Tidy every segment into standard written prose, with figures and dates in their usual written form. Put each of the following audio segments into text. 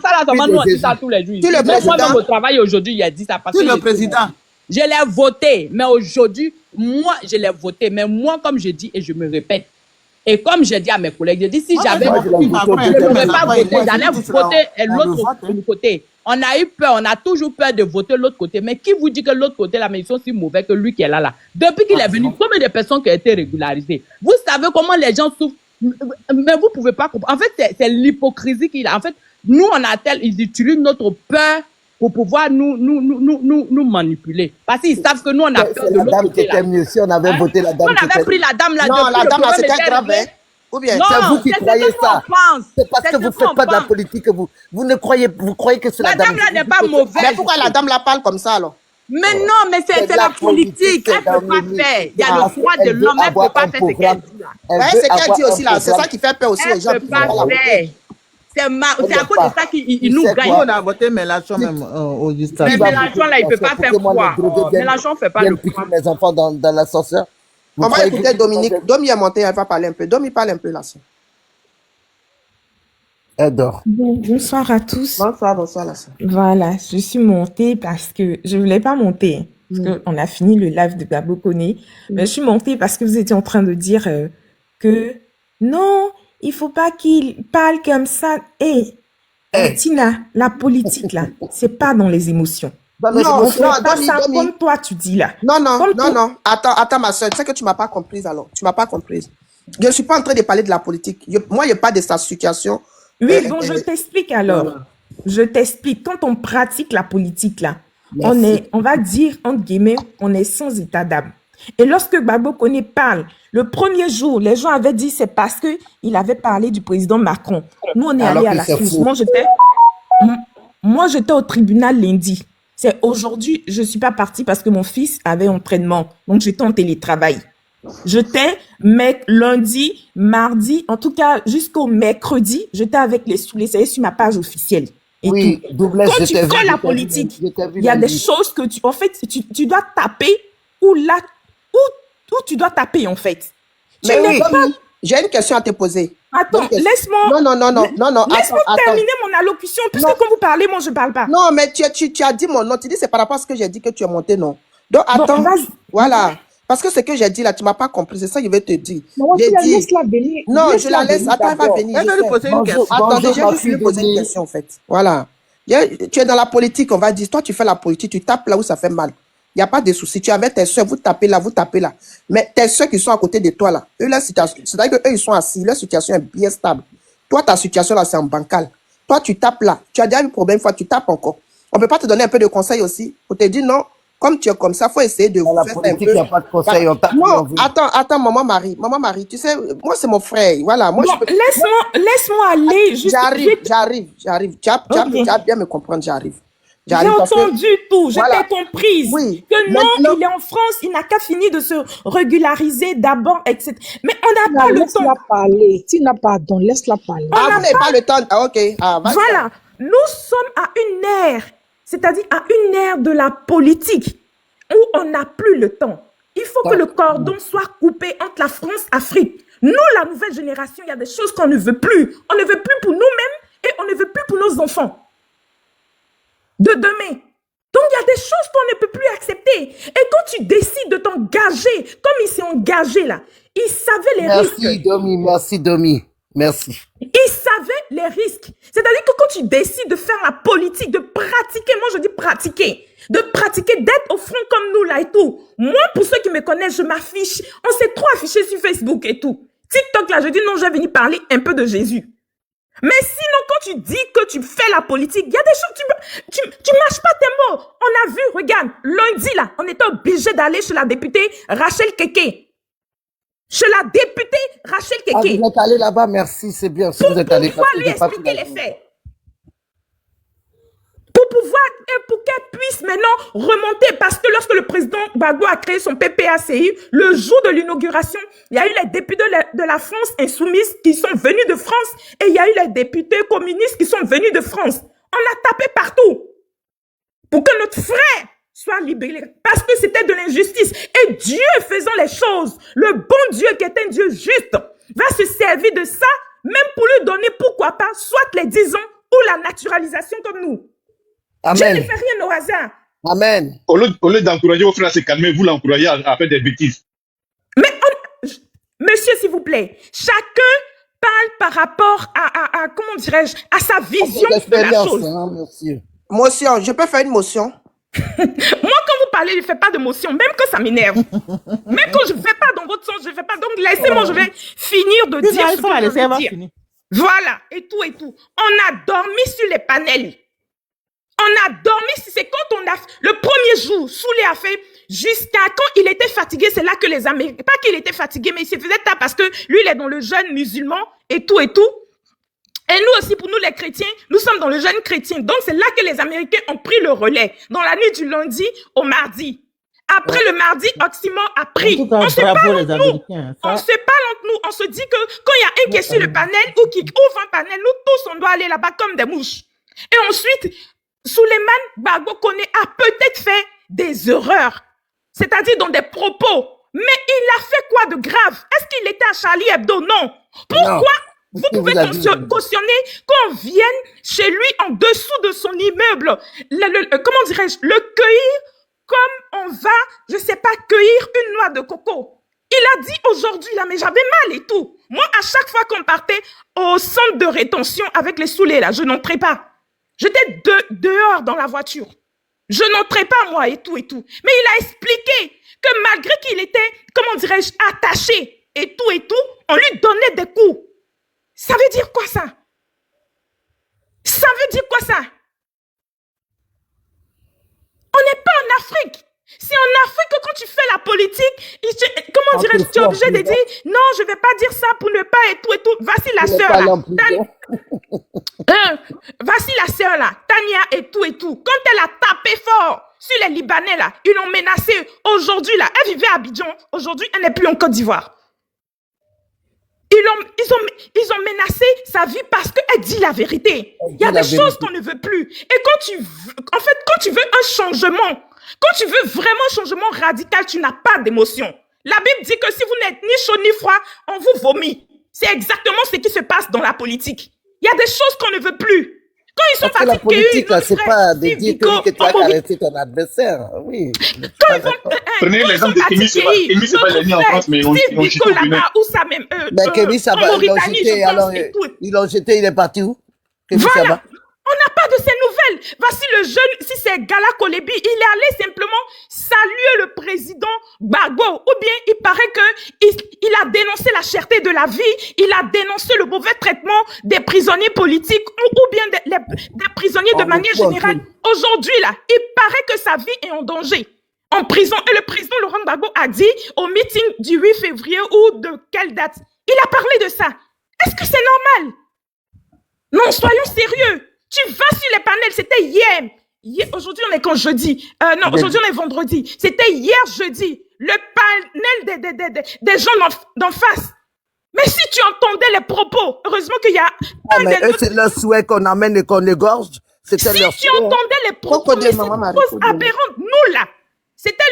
Ça, là, seulement nous, on dit ça tous les jours. Moi-même au travail aujourd'hui, il a dit ça parce que. le président. Je l'ai voté, mais aujourd'hui, moi, je l'ai voté. Mais moi, comme je dis et je me répète, et comme je dis à mes collègues, je dis si j'avais je ne pourrais pas voter, j'allais voter l'autre côté. On a eu peur, on a toujours peur de voter l'autre côté. Mais qui vous dit que l'autre côté, là, mais ils sont si mauvais que lui qui est là. Depuis qu'il est venu, combien de personnes qui ont été régularisées? Vous savez comment les gens souffrent? Mais vous ne pouvez pas comprendre. En fait, c'est l'hypocrisie qu'il a. En fait, nous, ils utilisent notre peur pour pouvoir nous manipuler. Parce qu'ils savent que nous, on a peur de la dame qui était mieux. Si on avait voté la dame qui était... On avait pris la dame là. Non, la dame là, c'était grave, hein. Ou bien c'est vous qui croyez ça. C'est parce que vous ne faites pas de la politique que vous croyez que c'est la dame. La dame là n'est pas mauvaise. Mais pourquoi la dame là parle comme ça, alors? Mais non, mais c'est la politique. Elle ne peut pas faire. Il y a le droit de l'homme, elle ne peut pas faire ce qu'elle dit là. Ouais, c'est qu'elle dit aussi là. C'est ça qui fait peur aussi aux gens. Elle ne peut pas faire. C'est à cause de ça qu'il nous gagne. On a voté Mélenchon même au justice. Mais Mélenchon là, il ne peut pas faire quoi? Mélenchon ne fait pas le quoi. Les enfants dans l'ascenseur. On va écouter Dominique. Domi est monté, elle va parler un peu. Domi parle un peu là. Elle dort. Bonsoir à tous. Bonsoir là. Voilà, je suis montée parce que je ne voulais pas monter. Parce qu'on a fini le live de Babo Koné. Mais je suis montée parce que vous étiez en train de dire que non, il ne faut pas qu'il parle comme ça. Tina, la politique là, c'est pas dans les émotions. Non, comme toi tu dis là. Non. Attends ma soeur, tu sais que tu m'as pas comprise alors. Tu m'as pas comprise. Je ne suis pas en train de parler de la politique. Moi, je parle de sa situation. Oui, donc je t'explique alors. Je t'explique. Quand on pratique la politique là, on va dire entre guillemets, on est sans état d'âme. Et lorsque Babo Koné parle, le premier jour, les gens avaient dit c'est parce que il avait parlé du président Macron. Nous, on est allé à la source. Moi, j'étais au tribunal lundi. C'est aujourd'hui, je ne suis pas partie parce que mon fils avait entraînement. Donc, j'étais en télétravail. J'étais lundi, mardi, en tout cas jusqu'au mercredi, j'étais avec les soulets sur ma page officielle. Et quand tu fais la politique, il y a des choses que en fait, tu dois taper où tu dois taper en fait. J'ai une question à te poser. Attends, laisse-moi. Non. Laisse-moi terminer mon allocution, puisque quand vous parlez, moi, je ne parle pas. Non, mais tu as dit mon nom. Tu dis c'est par rapport à ce que j'ai dit que tu es monté, non. Donc, attends. Voilà. Parce que ce que j'ai dit là, tu ne m'as pas compris. C'est ça que je vais te dire. Laisse-la venir. Non, je la laisse. Attends, elle va venir. Elle va lui poser une question. Attends, je vais juste lui poser une question, en fait. Voilà. Tu es dans la politique, on va dire. Toi, tu fais la politique, tu tapes là où ça fait mal. Il n'y a pas de souci. Tu es avec tes soeurs, vous tapez là. Mais tes soeurs qui sont à côté de toi là, eux, leur situation, c'est-à-dire qu'eux, ils sont assis, leur situation est bien stable. Toi, ta situation là, c'est en bancal. Toi, tu tapes là. Tu as déjà eu un problème, une fois, tu tapes encore. On ne peut pas te donner un peu de conseils aussi. On te dit non, comme tu es comme ça, il faut essayer de faire un peu. Il n'y a pas de conseils, on tape. Non, attends, maman Marie, tu sais, moi, c'est mon frère. Voilà. Moi, laisse-moi aller. J'arrive. Tu as bien me comprendre, j'arrive. J'ai entendu tout, j'étais comprise. Oui. Que non, il est en France, il n'a qu'à finir de se régulariser d'abord, etc. Mais on n'a pas le temps. Laisse-la parler. Tu n'as pas pardon, laisse-la parler. On n'a pas le temps. Ah, ok. Voilà. Nous sommes à une ère, c'est-à-dire à une ère de la politique où on n'a plus le temps. Il faut que le cordon soit coupé entre la France et l'Afrique. Nous, la nouvelle génération, il y a des choses qu'on ne veut plus. On ne veut plus pour nous-mêmes et on ne veut plus pour nos enfants. De demain. Donc, il y a des choses qu'on ne peut plus accepter. Et quand tu décides de t'engager, comme il s'est engagé là, il savait les risques. Merci, Domi. Merci. Il savait les risques. C'est-à-dire que quand tu décides de faire la politique, de pratiquer, moi je dis pratiquer, d'être au front comme nous là et tout. Moi, pour ceux qui me connaissent, je m'affiche. On s'est trop affiché sur Facebook et tout. TikTok là, je dis non, je vais venir parler un peu de Jésus. Mais sinon, quand tu dis que tu fais la politique, il y a des choses, tu mâches pas tes mots. On a vu, regarde, lundi là, on était obligé d'aller chez la députée Rachel Keke. Chez la députée Rachel Keke. Vous êtes allé là-bas, merci, c'est bien. Si vous êtes allé, pour pouvoir lui expliquer les faits. Pour qu'elle puisse maintenant remonter, parce que lorsque le président Gbagbo a créé son PPACI, le jour de l'inauguration, il y a eu les députés de la France insoumise qui sont venus de France et il y a eu les députés communistes qui sont venus de France. On a tapé partout pour que notre frère soit libéré, parce que c'était de l'injustice. Et Dieu faisant les choses, le bon Dieu qui est un Dieu juste, va se servir de ça, même pour lui donner, pourquoi pas, soit les 10 ans ou la naturalisation comme nous. Je ne fais rien au hasard. Amen. Au lieu d'encourager vos frères à se calmer, vous l'encouragez à faire des bêtises. Mais, monsieur, s'il vous plaît, chacun parle par rapport à comment dirais-je, à sa vision de la chose. Hein, monsieur. Motion, je peux faire une motion? Moi, quand vous parlez, je ne fais pas de motion, même que ça m'énerve. Même quand je ne fais pas dans votre sens, je ne fais pas. Donc, laissez-moi, je vais finir de dire ce que je veux dire. Voilà, et tout, et tout. On a dormi sur les panels. On a dormi, c'est quand on a... Le premier jour, Soulé a fait jusqu'à quand il était fatigué, c'est là que les Américains... Pas qu'il était fatigué, mais il se faisait tard parce que lui, il est dans le jeûne musulman et tout, et tout. Et nous aussi, pour nous les chrétiens, nous sommes dans le jeûne chrétien. Donc, c'est là que les Américains ont pris le relais. Dans la nuit du lundi au mardi. Après le mardi, Occident a pris. On se parle entre nous. On se parle entre nous. On se dit que quand il y a un qui est sur le panel ou qui ouvre un panel, nous tous, on doit aller là-bas comme des mouches. Et ensuite, Souleymane Gbagbo Kone a peut-être fait des erreurs. C'est-à-dire dans des propos. Mais il a fait quoi de grave? Est-ce qu'il était à Charlie Hebdo? Non. Pourquoi vous pouvez cautionner qu'on vienne chez lui en dessous de son immeuble? Comment dirais-je? Le cueillir comme on va, je sais pas, cueillir une noix de coco. Il a dit aujourd'hui là, mais j'avais mal et tout. Moi, à chaque fois qu'on partait au centre de rétention avec les Soulés là, je n'entrais pas. J'étais dehors dans la voiture. Je n'entrais pas moi et tout et tout. Mais il a expliqué que malgré qu'il était, comment dirais-je, attaché et tout, on lui donnait des coups. Ça veut dire quoi ça? Ça veut dire quoi ça? On n'est pas en Afrique. C'est en Afrique que quand tu fais la politique, comment dirais-je, tu es obligé de dire non, je ne vais pas dire ça pour ne pas et tout. Voici la sœur là. Voici la sœur là, Tania et tout. Quand elle a tapé fort sur les Libanais là, ils l'ont menacée. Aujourd'hui là, elle vivait à Abidjan. Aujourd'hui, elle n'est plus en Côte d'Ivoire. Ils ont menacé sa vie parce qu'elle dit la vérité. Il y a des choses qu'on ne veut plus. Et quand tu veux un changement, quand tu veux vraiment un changement radical, tu n'as pas d'émotion. La Bible dit que si vous n'êtes ni chaud ni froid, on vous vomit. C'est exactement ce qui se passe dans la politique. Il y a des choses qu'on ne veut plus. Quand ils sont partis, la politique, c'est pas de dire que tu as caresser ton adversaire. Oui. Prenez l'exemple de Kémy, c'est pas l'ennemi en France, mais ils ont jeté au Bénin. Ou ça même, Kémy, ça va, ils l'ont jeté, il est parti où? Voilà. On n'a pas de ces nouvelles. Voici le jeune, si c'est Gala Kolebi, il est allé simplement saluer le président Gbagbo. Ou bien il paraît qu'il a dénoncé la cherté de la vie, il a dénoncé le mauvais traitement des prisonniers politiques ou bien des prisonniers de manière générale. Aujourd'hui, là, il paraît que sa vie est en danger. En prison. Et le président Laurent Gbagbo a dit au meeting du 8 février ou de quelle date? Il a parlé de ça. Est-ce que c'est normal? Non, soyons sérieux. Tu vas sur les panels, c'était hier. Aujourd'hui, on est quand jeudi. Non, aujourd'hui, on est vendredi. C'était hier jeudi. Le panel des gens d'en face. Mais si tu entendais les propos, heureusement qu'il y a... c'est leur souhait qu'on amène et qu'on égorge. C'était leur souhait. Si tu entendais les propos, mais c'est une chose aberrante. Nous, là, c'était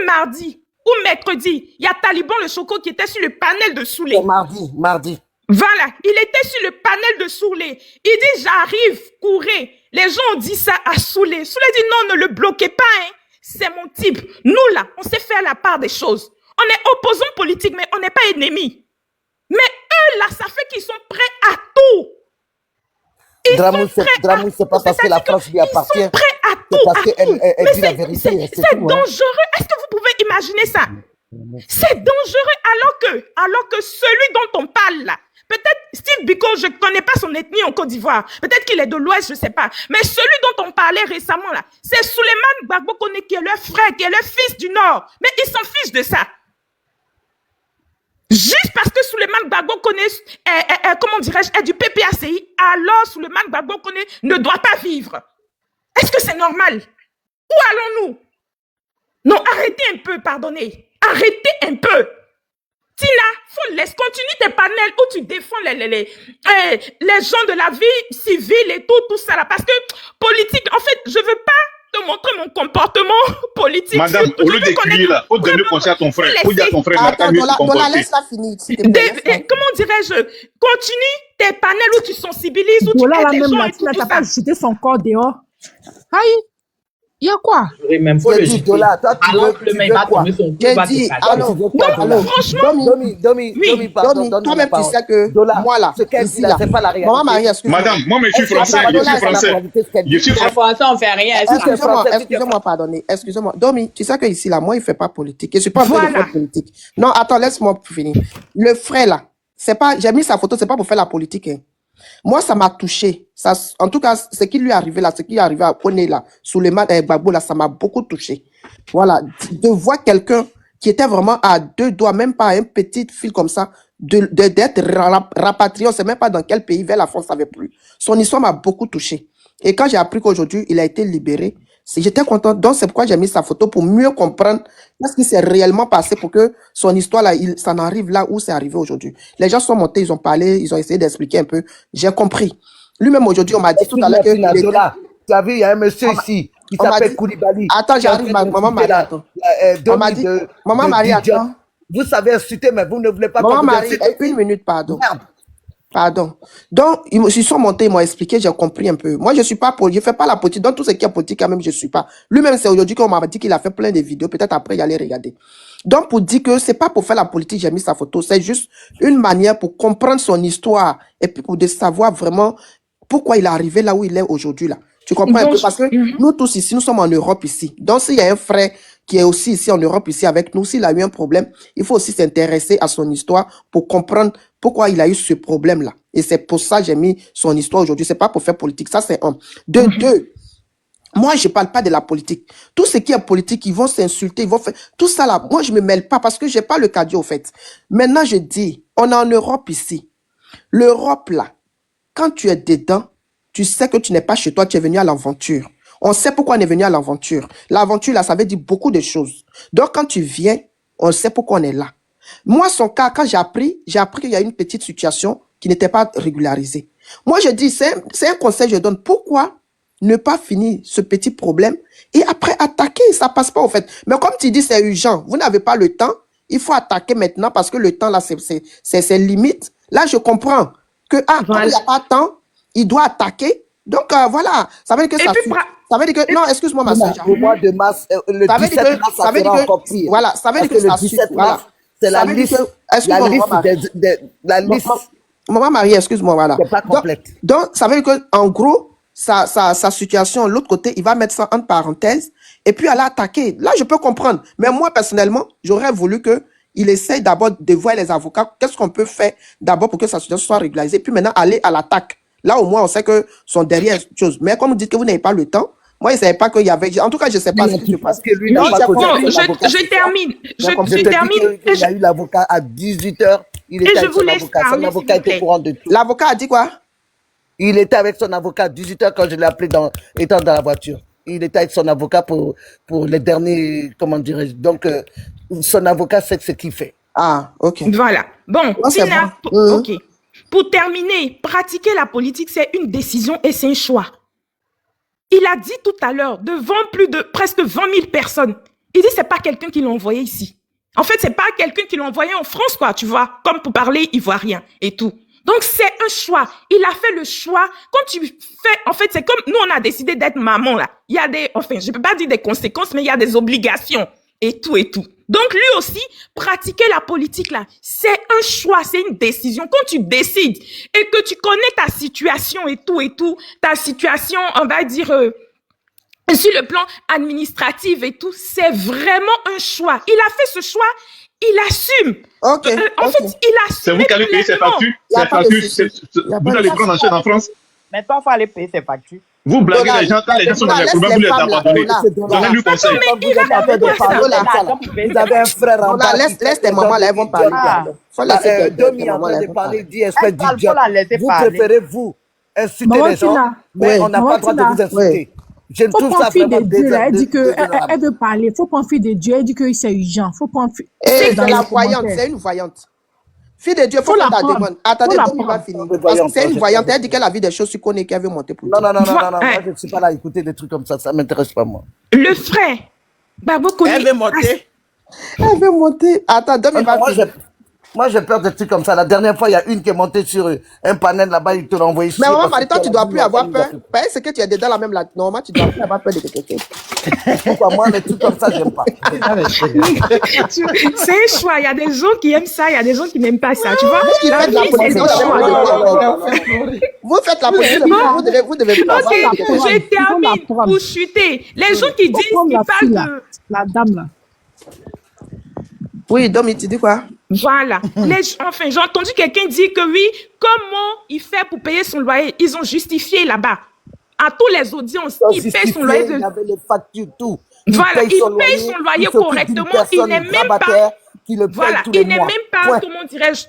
mardi ou mercredi. Il y a Taliban le Choco qui était sur le panel de Soulé. C'est mardi. Voilà, il était sur le panel de Soulé. Il dit, j'arrive, courez. Les gens ont dit ça à Soulé. Soulé dit, non, ne le bloquez pas, hein. C'est mon type. Nous, là, on sait faire la part des choses. On est opposants politiques, mais on n'est pas ennemis. Mais eux, là, ça fait qu'ils sont prêts à tout. Dramou, c'est pas parce que la France lui appartient. Ils sont prêts à tout. C'est parce qu'elle dit la vérité. C'est dangereux. Est-ce que vous pouvez imaginer ça? C'est dangereux alors que celui dont on parle là, peut-être Steve Biko, je ne connais pas son ethnie en Côte d'Ivoire. Peut-être qu'il est de l'Ouest, je ne sais pas. Mais celui dont on parlait récemment là, c'est Souleymane Gbagbo Kone qui est leur frère, qui est leur fils du Nord. Mais ils s'en fichent de ça. Juste parce que Souleymane Gbagbo Kone comment dirais-je, est du PPACI, alors Souleymane Gbagbo Kone ne doit pas vivre. Est-ce que c'est normal? Où allons-nous? Non, arrêtez un peu, pardonnez. Arrêtez un peu. Tina, continue tes panels où tu défends les gens de la vie civile et tout ça là. Parce que politique, en fait, je veux pas te montrer mon comportement politique. Madame, surtout, au lieu je veux d'écrire connaître là, faut donner vraiment- conseil à ton frère. laisser- Faut dire à ton frère, là, Attends, t'as mieux se Dola, comporter. laisse-la finir, s'il te plaît. laisse-la. Comment dirais-je, continue tes panels où tu sensibilises, où tu Voilà, aides là les même, gens là, et tu tout n'as ça. pas jeté son corps dehors. Aïe, il y a quoi? Même faut J'ai le dit, jeter. Dola, toi, tu Alors veux- que le tu mec veux va quoi? tomber son cul, J'ai va te dit, casser. alors, Tu veux quoi, Dola? franchement, Domi, pardon, Domi, donne-moi toi-même, la tu parole. sais que Dola, moi, là, ce qu'elle ici, dit là, là, c'est pas la réalité. Maman Marie, excuse-moi. Madame, moi, je suis Est-ce que français. c'est Je pas suis la français. réalité, ce qu'elle Je dit? suis Les français. Français, on fait rien. Est-ce que Excusez-moi, français, excusez-moi, pardonnez. Excusez-moi. Domi, tu sais que ici, là, moi, il ne fait pas politique. Je ne suis pas en train de Voilà. faire politique. Non, attends, laisse-moi finir. Le frère, là, c'est pas, j'ai mis sa photo, c'est pas pour faire la politique, hein. Moi, ça m'a touché. Ça, en tout cas, ce qui lui est arrivé là, ce qui est arrivé à Kone là, Souleymane Gbagbo là, ça m'a beaucoup touché. Voilà. De voir quelqu'un qui était vraiment à deux doigts, même pas un petit fil comme ça, d'être rapatrié, on sait même pas dans quel pays, vers la France, on savait plus. Son histoire m'a beaucoup touché. Et quand j'ai appris qu'aujourd'hui, il a été libéré, j'étais content. Donc, c'est pourquoi j'ai mis sa photo pour mieux comprendre ce qui s'est réellement passé pour que son histoire là, ça en arrive là où c'est arrivé aujourd'hui. Les gens sont montés, ils ont parlé, ils ont essayé d'expliquer un peu. J'ai compris. Lui-même aujourd'hui, on m'a dit tout à l'heure que... Dola, tu as vu, il y a un monsieur ici qui on m'a s'appelle dit- Koulibaly. Attends, j'arrive, Maman Marie, attends. On m'a dit- Maman Marie, attends. Vous savez insulter, mais vous ne voulez pas Maman qu'on vous Marie, insulte. une minute, pardon. Merde. Pardon. Donc, ils sont montés, ils m'ont expliqué, j'ai compris un peu. Moi, je suis pas je fais pas la politique. Dans tout ce qui est politique, quand même, je suis pas. Lui-même, c'est aujourd'hui qu'on m'a dit qu'il a fait plein de vidéos. Peut-être après, il allait regarder. Donc, pour dire que c'est pas pour faire la politique, j'ai mis sa photo. C'est juste une manière pour comprendre son histoire et puis pour de savoir vraiment pourquoi il est arrivé là où il est aujourd'hui, là. Tu comprends un Donc, peu? Parce que nous tous ici, nous sommes en Europe ici. Donc, s'il y a un frère qui est aussi ici en Europe ici avec nous, s'il a eu un problème, il faut aussi s'intéresser à son histoire pour comprendre pourquoi il a eu ce problème-là. Et c'est pour ça que j'ai mis son histoire aujourd'hui. C'est pas pour faire politique. Ça, c'est un. De deux. Moi, je parle pas de la politique. Tout ce qui est politique, ils vont s'insulter, ils vont faire tout ça là. Moi, je me mêle pas parce que j'ai pas le cadeau, au fait. Maintenant, je dis, on est en Europe ici. L'Europe là, quand tu es dedans, tu sais que tu n'es pas chez toi, tu es venu à l'aventure. On sait pourquoi on est venu à l'aventure. L'aventure là, ça veut dire beaucoup de choses. Donc, quand tu viens, on sait pourquoi on est là. Moi, son cas, quand j'ai appris qu'il y a une petite situation qui n'était pas régularisée. Moi, je dis, c'est un conseil que je donne. Pourquoi ne pas finir ce petit problème et après attaquer? Ça passe pas, au fait. Mais comme tu dis, c'est urgent. Vous n'avez pas le temps. Il faut attaquer maintenant parce que le temps, là, c'est limite. Là, je comprends que, comme il n'y a pas de temps, il doit attaquer. Donc, voilà. Ça veut dire que ça veut dire que, non, excuse-moi, ma soeur. Au mois de mars, le 17 mars, ça sera encore pire. Voilà, ça veut dire que le 17 mars, c'est la liste, la liste. Maman Marie, excuse-moi, voilà. C'est pas complète. Donc, ça veut dire que, en gros, sa situation, l'autre côté, il va mettre ça entre parenthèses et puis aller attaquer. Là, je peux comprendre. Mais moi, personnellement, j'aurais voulu que il essaye d'abord de voir les avocats. Qu'est-ce qu'on peut faire d'abord pour que sa situation soit régularisée, puis maintenant aller à l'attaque. Là, au moins, on sait que sont derrière chose. Mais comme vous dites que vous n'avez pas le temps, moi, je ne savais pas qu'il y avait... En tout cas, je ne sais pas ce qui se passe. Non, je termine. Je termine. Il a eu l'avocat à 18h. Il était avec son avocat. Son avocat était au courant de tout. L'avocat a dit quoi? Il était avec son avocat à 18h quand je l'ai appelé étant dans la voiture. Il était avec son avocat pour les derniers... Comment dirais-je? Donc, son avocat sait ce qu'il fait. Ah, ok. Voilà. Bon, Tina, bon. ok. Pour terminer, pratiquer la politique, c'est une décision et c'est un choix. Il a dit tout à l'heure, devant plus de presque 20 000 personnes, il dit c'est pas quelqu'un qui l'a envoyé ici. En fait, c'est pas quelqu'un qui l'a envoyé en France, quoi, tu vois, comme pour parler ivoirien et tout. Donc, c'est un choix. Il a fait le choix. Quand tu fais, en fait, c'est comme nous, on a décidé d'être maman, là. Il y a des, enfin, je peux pas dire des conséquences, mais il y a des obligations et tout et tout. Donc, lui aussi, pratiquer la politique, là, c'est un choix, c'est une décision. Quand tu décides et que tu connais ta situation et tout, ta situation, on va dire, sur le plan administratif et tout, c'est vraiment un choix. Il a fait ce choix, il assume. Ok. En fait, il assume. C'est vous qui allez payer ses factures. Ces factures, vous allez prendre en charge en France. Maintenant, il faut aller payer ses factures. Vous blaguez les gens, quand les gens sont dans les problèmes, vous les abandonnez. Donnez-lui conseil. Vous avez un frère en bas. Laisse tes mamans là, elles vont parler. Faut laisser Domi est en train de parler, dit espèce d'idiot. Vous préférez vous insulter les gens, mais on n'a pas le droit de vous insulter. Je trouve ça vraiment désagréable. Elle dit qu'elle veut parler. Il faut pas en faire de Dieu. Elle dit que c'est urgent. Faut pas en faire. C'est la voyante, c'est une voyante. Fille de Dieu, faut Faut faire ta la prendre. demande. Attendez, Faut la Domi va prendre. finir. Mais Parce que voyons, c'est une je- voyante. Elle dit qu'elle a vu des choses, tu connais, qu'elle veut monter pour Non, toi. non, non, non, non, non, Hein. moi je ne suis pas là à écouter des trucs comme ça m'intéresse pas moi. Le frère, Babo Kone. Elle veut monter. Elle veut monter. Attends, Domi va Moi, finir. moi, j'ai peur de trucs comme ça. La dernière fois, il y a une qui est montée sur un panel là-bas, il te l'a envoyé chier Mais maman, parce Marie, que toi, tu dois plus avoir peur. Pourquoi Parce que tu es dedans la même là. Normalement, tu dois plus avoir peur de quelqu'un. moi, les trucs comme ça, j'aime pas. C'est un choix. Il y a des gens qui aiment ça, il y a des gens qui n'aiment pas ça. Tu vois? Qui La fait de la vie, c'est politique, des choix. Vous faites la politique, vous devez plus avoir Ok, peur de quelqu'un. je termine pour chuter. Les gens qui disent, Comme qui la fille, là. parlent de... La dame, là. Oui, Domi, tu dis quoi? Voilà. Enfin, j'ai entendu quelqu'un dire que oui, comment il fait pour payer son loyer? Ils ont justifié là-bas. À tous les audiences, il paye son loyer Il de... avait les factures, tout. Voilà, il paye son loyer il s'occupe d'une correctement, personne il n'est même grabataire pas... qui le paye Voilà, tous les il n'est mois. même pas, Point. comment dirais-je,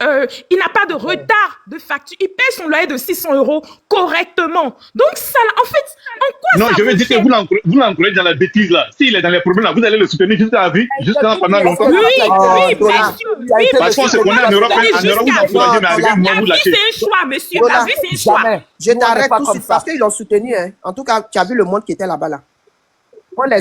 il n'a pas de retard de facture. Il paye son loyer de 600 € correctement. Donc, ça, en fait, en quoi Non, ça je veux vous dire que fait? vous l'encouragez dans la bêtise là. S'il est dans les problèmes là, vous allez le soutenir jusqu'à la vie, jusqu'à pendant longtemps. Oui, Oh, oui, Dola, monsieur, tu as oui, été Parce qu'on se monsieur. connaît en Europe, Oui, en Europe, vous jusqu'à- encouragez, mais avec moi, La vous vie, lâchez. c'est un choix, monsieur. Voilà. La vie, c'est un choix. Jamais. Je Nous, on n'est t'arrête pas tout de comme suite ça. parce qu'ils l'ont soutenu. Hein. En tout cas, tu as vu le monde qui était là-bas. Là.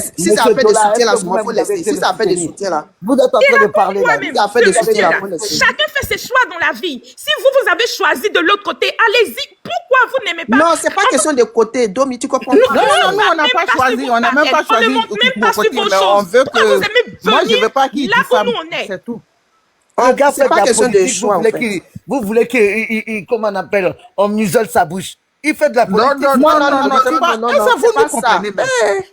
Si Monsieur ça a fait des Dola, soutiens là, est-ce que il faut vous-même laisser. avez été Si ça a fait des soutenu? soutiens là, Vous êtes en train de parler là. Moi-même, si ça a fait des monsieur soutiens là, Dola, il faut laisser. chacun fait ses choix dans la vie. Si vous avez choisi de l'autre côté, allez-y. Pourquoi vous n'aimez pas? Non, c'est pas question de côté. Domi, tu comprends Non, pas? Non, non, non, on n'a même pas pas choisi. sur On n'a vos même pas paquets. On ne choisi. monte même pas sur côté, vos mais choses. on veut Pourquoi que. vous aimez Moi, je venir veux pas qu'il là où nous on est? C'est tout. Regarde, C'est pas question de choix, en fait. Vous voulez qu'il, comment on appelle, on musole sa bouche. Il fait de la Non, politique. non, non, non, non, c'est pas. non, Est-ce non, que c'est vous pas nous ça. comprenez, mais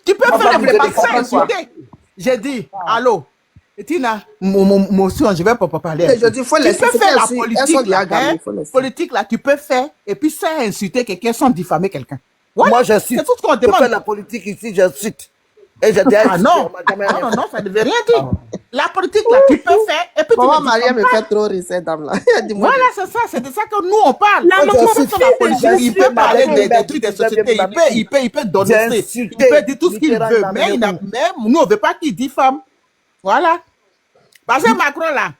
tu peux Papa, faire vous des allez pas comprendre insulter. J'ai dit, allô, Tina, mon je vais pas parler. Je dis, faut Tu laisser. peux C'est faire pas la ainsi. Elles sont politique, déjà là, gagnées, hein, faut laisser. politique là, tu peux faire et puis sans insulter quelqu'un, sans diffamer quelqu'un. Voilà, Moi, j'incite. c'est tout ce qu'on Je fais demande. la politique ici, j'incite. Et j'ai dit, Ah non, non, non, non, ça ne veut rien dire. La politique là, tu peux faire et puis tu Maman ne Maria diffames me pas. fait trop rire, cette dame-là. Elle dit, moi, Voilà, c'est ça, c'est de ça que nous on parle. La Moi, maman j'incite. fait des Il gestes. peut parler des J'ai trucs des insulté. sociétés, il peut donner, J'ai il insulté. peut dire tout ce qu'il veut, Littéralement, mais il n'a- mais même nous on ne veut pas qu'il diffame. Voilà. Parce que Macron là,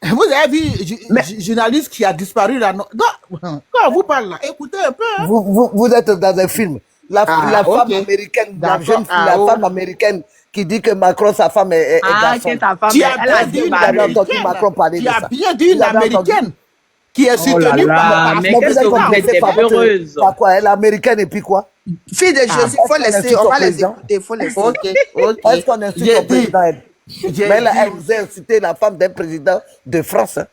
vous avez vu journaliste qui a disparu là. Non, quand on vous parle là, écoutez un peu. Hein. Vous êtes dans un film. La femme ok. américaine, la D'accord. jeune fille, la femme américaine qui dit que Macron, sa femme est garçon. que ta femme, Tu as elle a bien dit une Vous avez entendu américaine. Macron parler Tu de as ça. bien dit une Vous avez entendu. américaine qui est Oh là soutenue là, par mais Mais qu'est-ce que vous êtes heureuse. Par quoi? Elle est américaine et puis quoi? fille de Jésus, il faut est-ce qu'on laisser. insulte On son va les président? écouter, il faut laisser. Ok. Est-ce qu'on insulte J'ai son dit- président? j'ai Mais elle dit- vous a insulté la femme d'un président de France. Hein.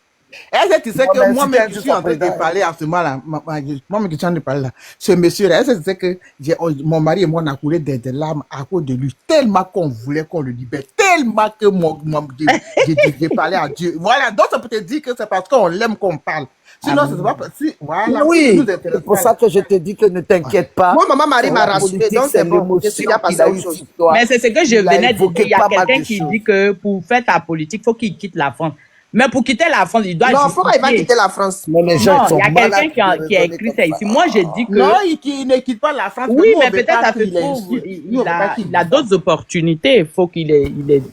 Est-ce que tu sais Non, que mais moi-même, si je tu suis en train président, de parler en ce moment-là, moi-même, je suis en train de parler là. Ce monsieur-là, est-ce que tu sais que mon mari et moi, on a coulé des larmes à cause de lui, tellement qu'on voulait qu'on le libère, tellement que j'ai parlé à Dieu. Voilà, donc ça peut te dire que c'est parce qu'on l'aime qu'on parle. Sinon, c'est pas si, voilà. Oui. nous intéresse C'est pour pas. ça que je te dis que ne t'inquiète pas. Moi, maman Marie m'a La rassuré, politique, donc c'est bon. Je suis l'émotion déjà passé qu'il à a autre eue chose. sur toi. Mais c'est ce que je Il a venais de dire. évoqué Il y a pas mal quelqu'un de qui choses. dit que pour faire ta politique, il faut qu'il quitte la France. Mais pour quitter la France, il doit Non, pourquoi il va justifier. quitter la France? Mais les gens Non, ils sont il y a malades quelqu'un de qui a raisonner écrit comme ça ici. Moi, j'ai dit que... Non, il ne quitte pas la France. Oui, nous, on mais veut peut-être pas ça se qu'il trouve, insulte. Nous, il on veut pas a, qu'il il a d'autres opportunités. Il faut qu'il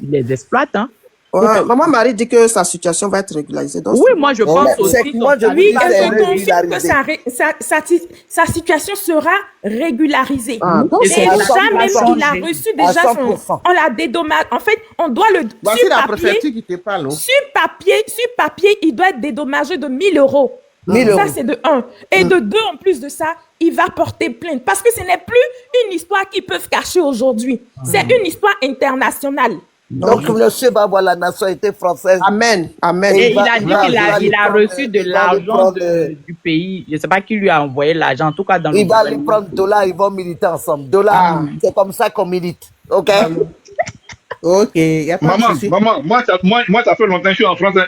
les exploite. Hein. Ouais, maman Marie dit que sa situation va être régularisée. Donc, Oui, moi, je Ouais, pense c'est aussi. que moi, je Oui, dis que c'est elle confirme que régularisé. sa situation sera régularisée. Ah, donc Et c'est à déjà, 100%. même qu'il a reçu déjà À son... 100%. On l'a dédommagé. En fait, on doit le... Voici sur la papier, préfecture qui te parle. Oh. sur papier, il doit être dédommagé de 1 000 €. 1 000 Ça, €. c'est de 1. Et de 2, en plus de ça, il va porter plainte. Parce que ce n'est plus une histoire qu'ils peuvent cacher aujourd'hui. C'est une histoire internationale. Donc, monsieur va avoir la nationalité française. Amen. Amen. Et il il va- a dit va- qu'il va a, lui il a prendre- reçu de il va lui l'argent prendre- du pays. Je ne sais pas qui lui a envoyé l'argent, en tout cas dans le Il va lui gouvernement. prendre $, ils vont militer ensemble. $, c'est comme ça qu'on milite. OK? Ok, il n'y a pas de Maman, souci. moi, ça fait longtemps que je suis en France. Hein.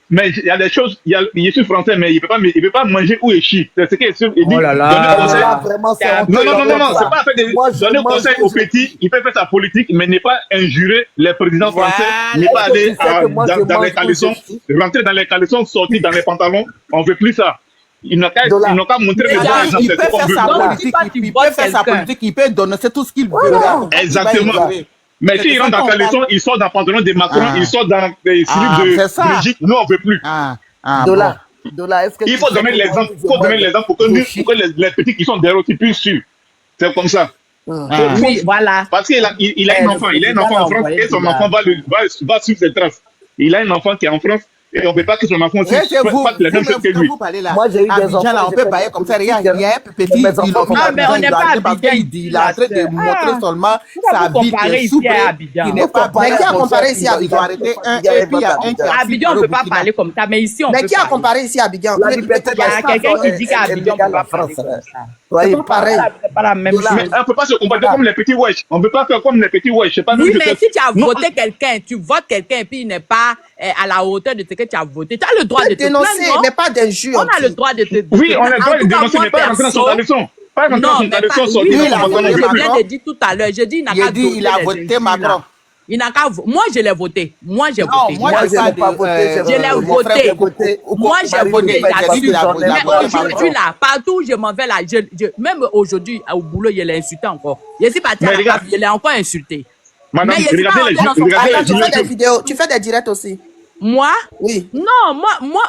Mais il y a des choses, je suis français, mais il peut pas manger ou échir. C'est ce qu'il dit. Oh là là. Donner conseil. Là, vraiment, c'est honteux Non, d'entendre ça. c'est pas fait de Moi, je donner mange conseil tout, aux je- petits. Il peut faire sa politique, mais n'est pas injurer les présidents Voilà. français, n'est pas Est-ce que aller tu sais que moi, je dans mange les tout, caleçons, je- rentrer dans les caleçons, sortir dans les pantalons. On veut plus ça. Ils n'ont qu'à Dollar. montrer les Il gens, peut c'est ce faire qu'on veut. sa Donc, politique, toi, tu il votes peut faire sa quelqu'un. politique, il peut donner c'est tout ce qu'il veut. Voilà. Exactement. Il va y Mais C'est s'il de rentre ça en qu'on caleçon, parle. il sort dans le pantalon de Macron, Ah. il sort dans les Ah, slip c'est ça. de Brigitte. Nous, on veut plus. Ah. Ah, Dola, est-ce que Il tu faut sais donner que l'exemple. moi, Il faut donner l'exemple pour que, les petits qui sont derrière aussi puissent suivre. C'est comme ça. Ah. Oui, voilà. Parce qu'il a, il a un enfant. Il a un enfant en France et son enfant va suivre ses traces. Il a un enfant qui est en France et on ne veut pas que son enfant fasse les mêmes choses que lui. Vous parlez là. Moi, j'ai eu des Abidjan, enfants, là, on j'ai peut fait parler des comme ça. politiques, Il y a un petit, mes enfants il a font Ah, mais on n'est pas à parce Abidjan qu'il est en train de ici, montrer Ah. seulement Pourquoi sa vous vie qui comparez est ici souple, à Abidjan? qui n'est pas Mais qui a comparé ici à Ils ont arrêté un, et puis il y a un qui À Abidjan, on ne peut pas parler comme ça, mais ici, on Mais peut qui a parler. comparé ici à Abidjan? La Mais- liberté Il y a quelqu'un qui dit qu'à Abidjan, on ne peut pas parler comme ça. Soyez pas pareil. C'est pas la même Dola. chose. Mais on ne peut pas se comporter comme les petits wesh. On ne peut pas faire comme les petits wesh. C'est pas Oui, nous mais que- si tu as Non, voté quelqu'un, tu votes quelqu'un et puis il n'est pas à la hauteur de ce que tu as voté, tu as le droit Tu de peux te plaindre, dénoncer, non? mais pas d'injure. On a le droit de te Oui, on a le droit En de tout cas, dénoncer, moi, mais pas rentrer dans son perso, caleçon. Pas rentrer dans non, son mais pas, caleçon, oui, sortir il dans a son voté je caleçon. viens de dire tout à l'heure, j'ai dit, il n'a Il qu'à a dit, il a voter les voté injures, Macron. là. Il n'a qu'à moi, je l'ai voté. Moi, j'ai Non, voté. moi, Moi, je je pas n'ai pas voté, je l'ai mon frère voté. Coco. Moi, j'ai Marie voté, Lou Pen, j'assume. il a voté Mais Macron. aujourd'hui, là, partout où je m'en vais, là, même aujourd'hui, au boulot, il l'a insulté encore. Je suis parti à Mais la regarde. table, je l'ai encore insulté. Madame, Mais il est pas regardez les rentré dans son regardez Attends, les tu fais vidéos. des vidéos, tu fais des directs aussi. Moi? Oui. Non,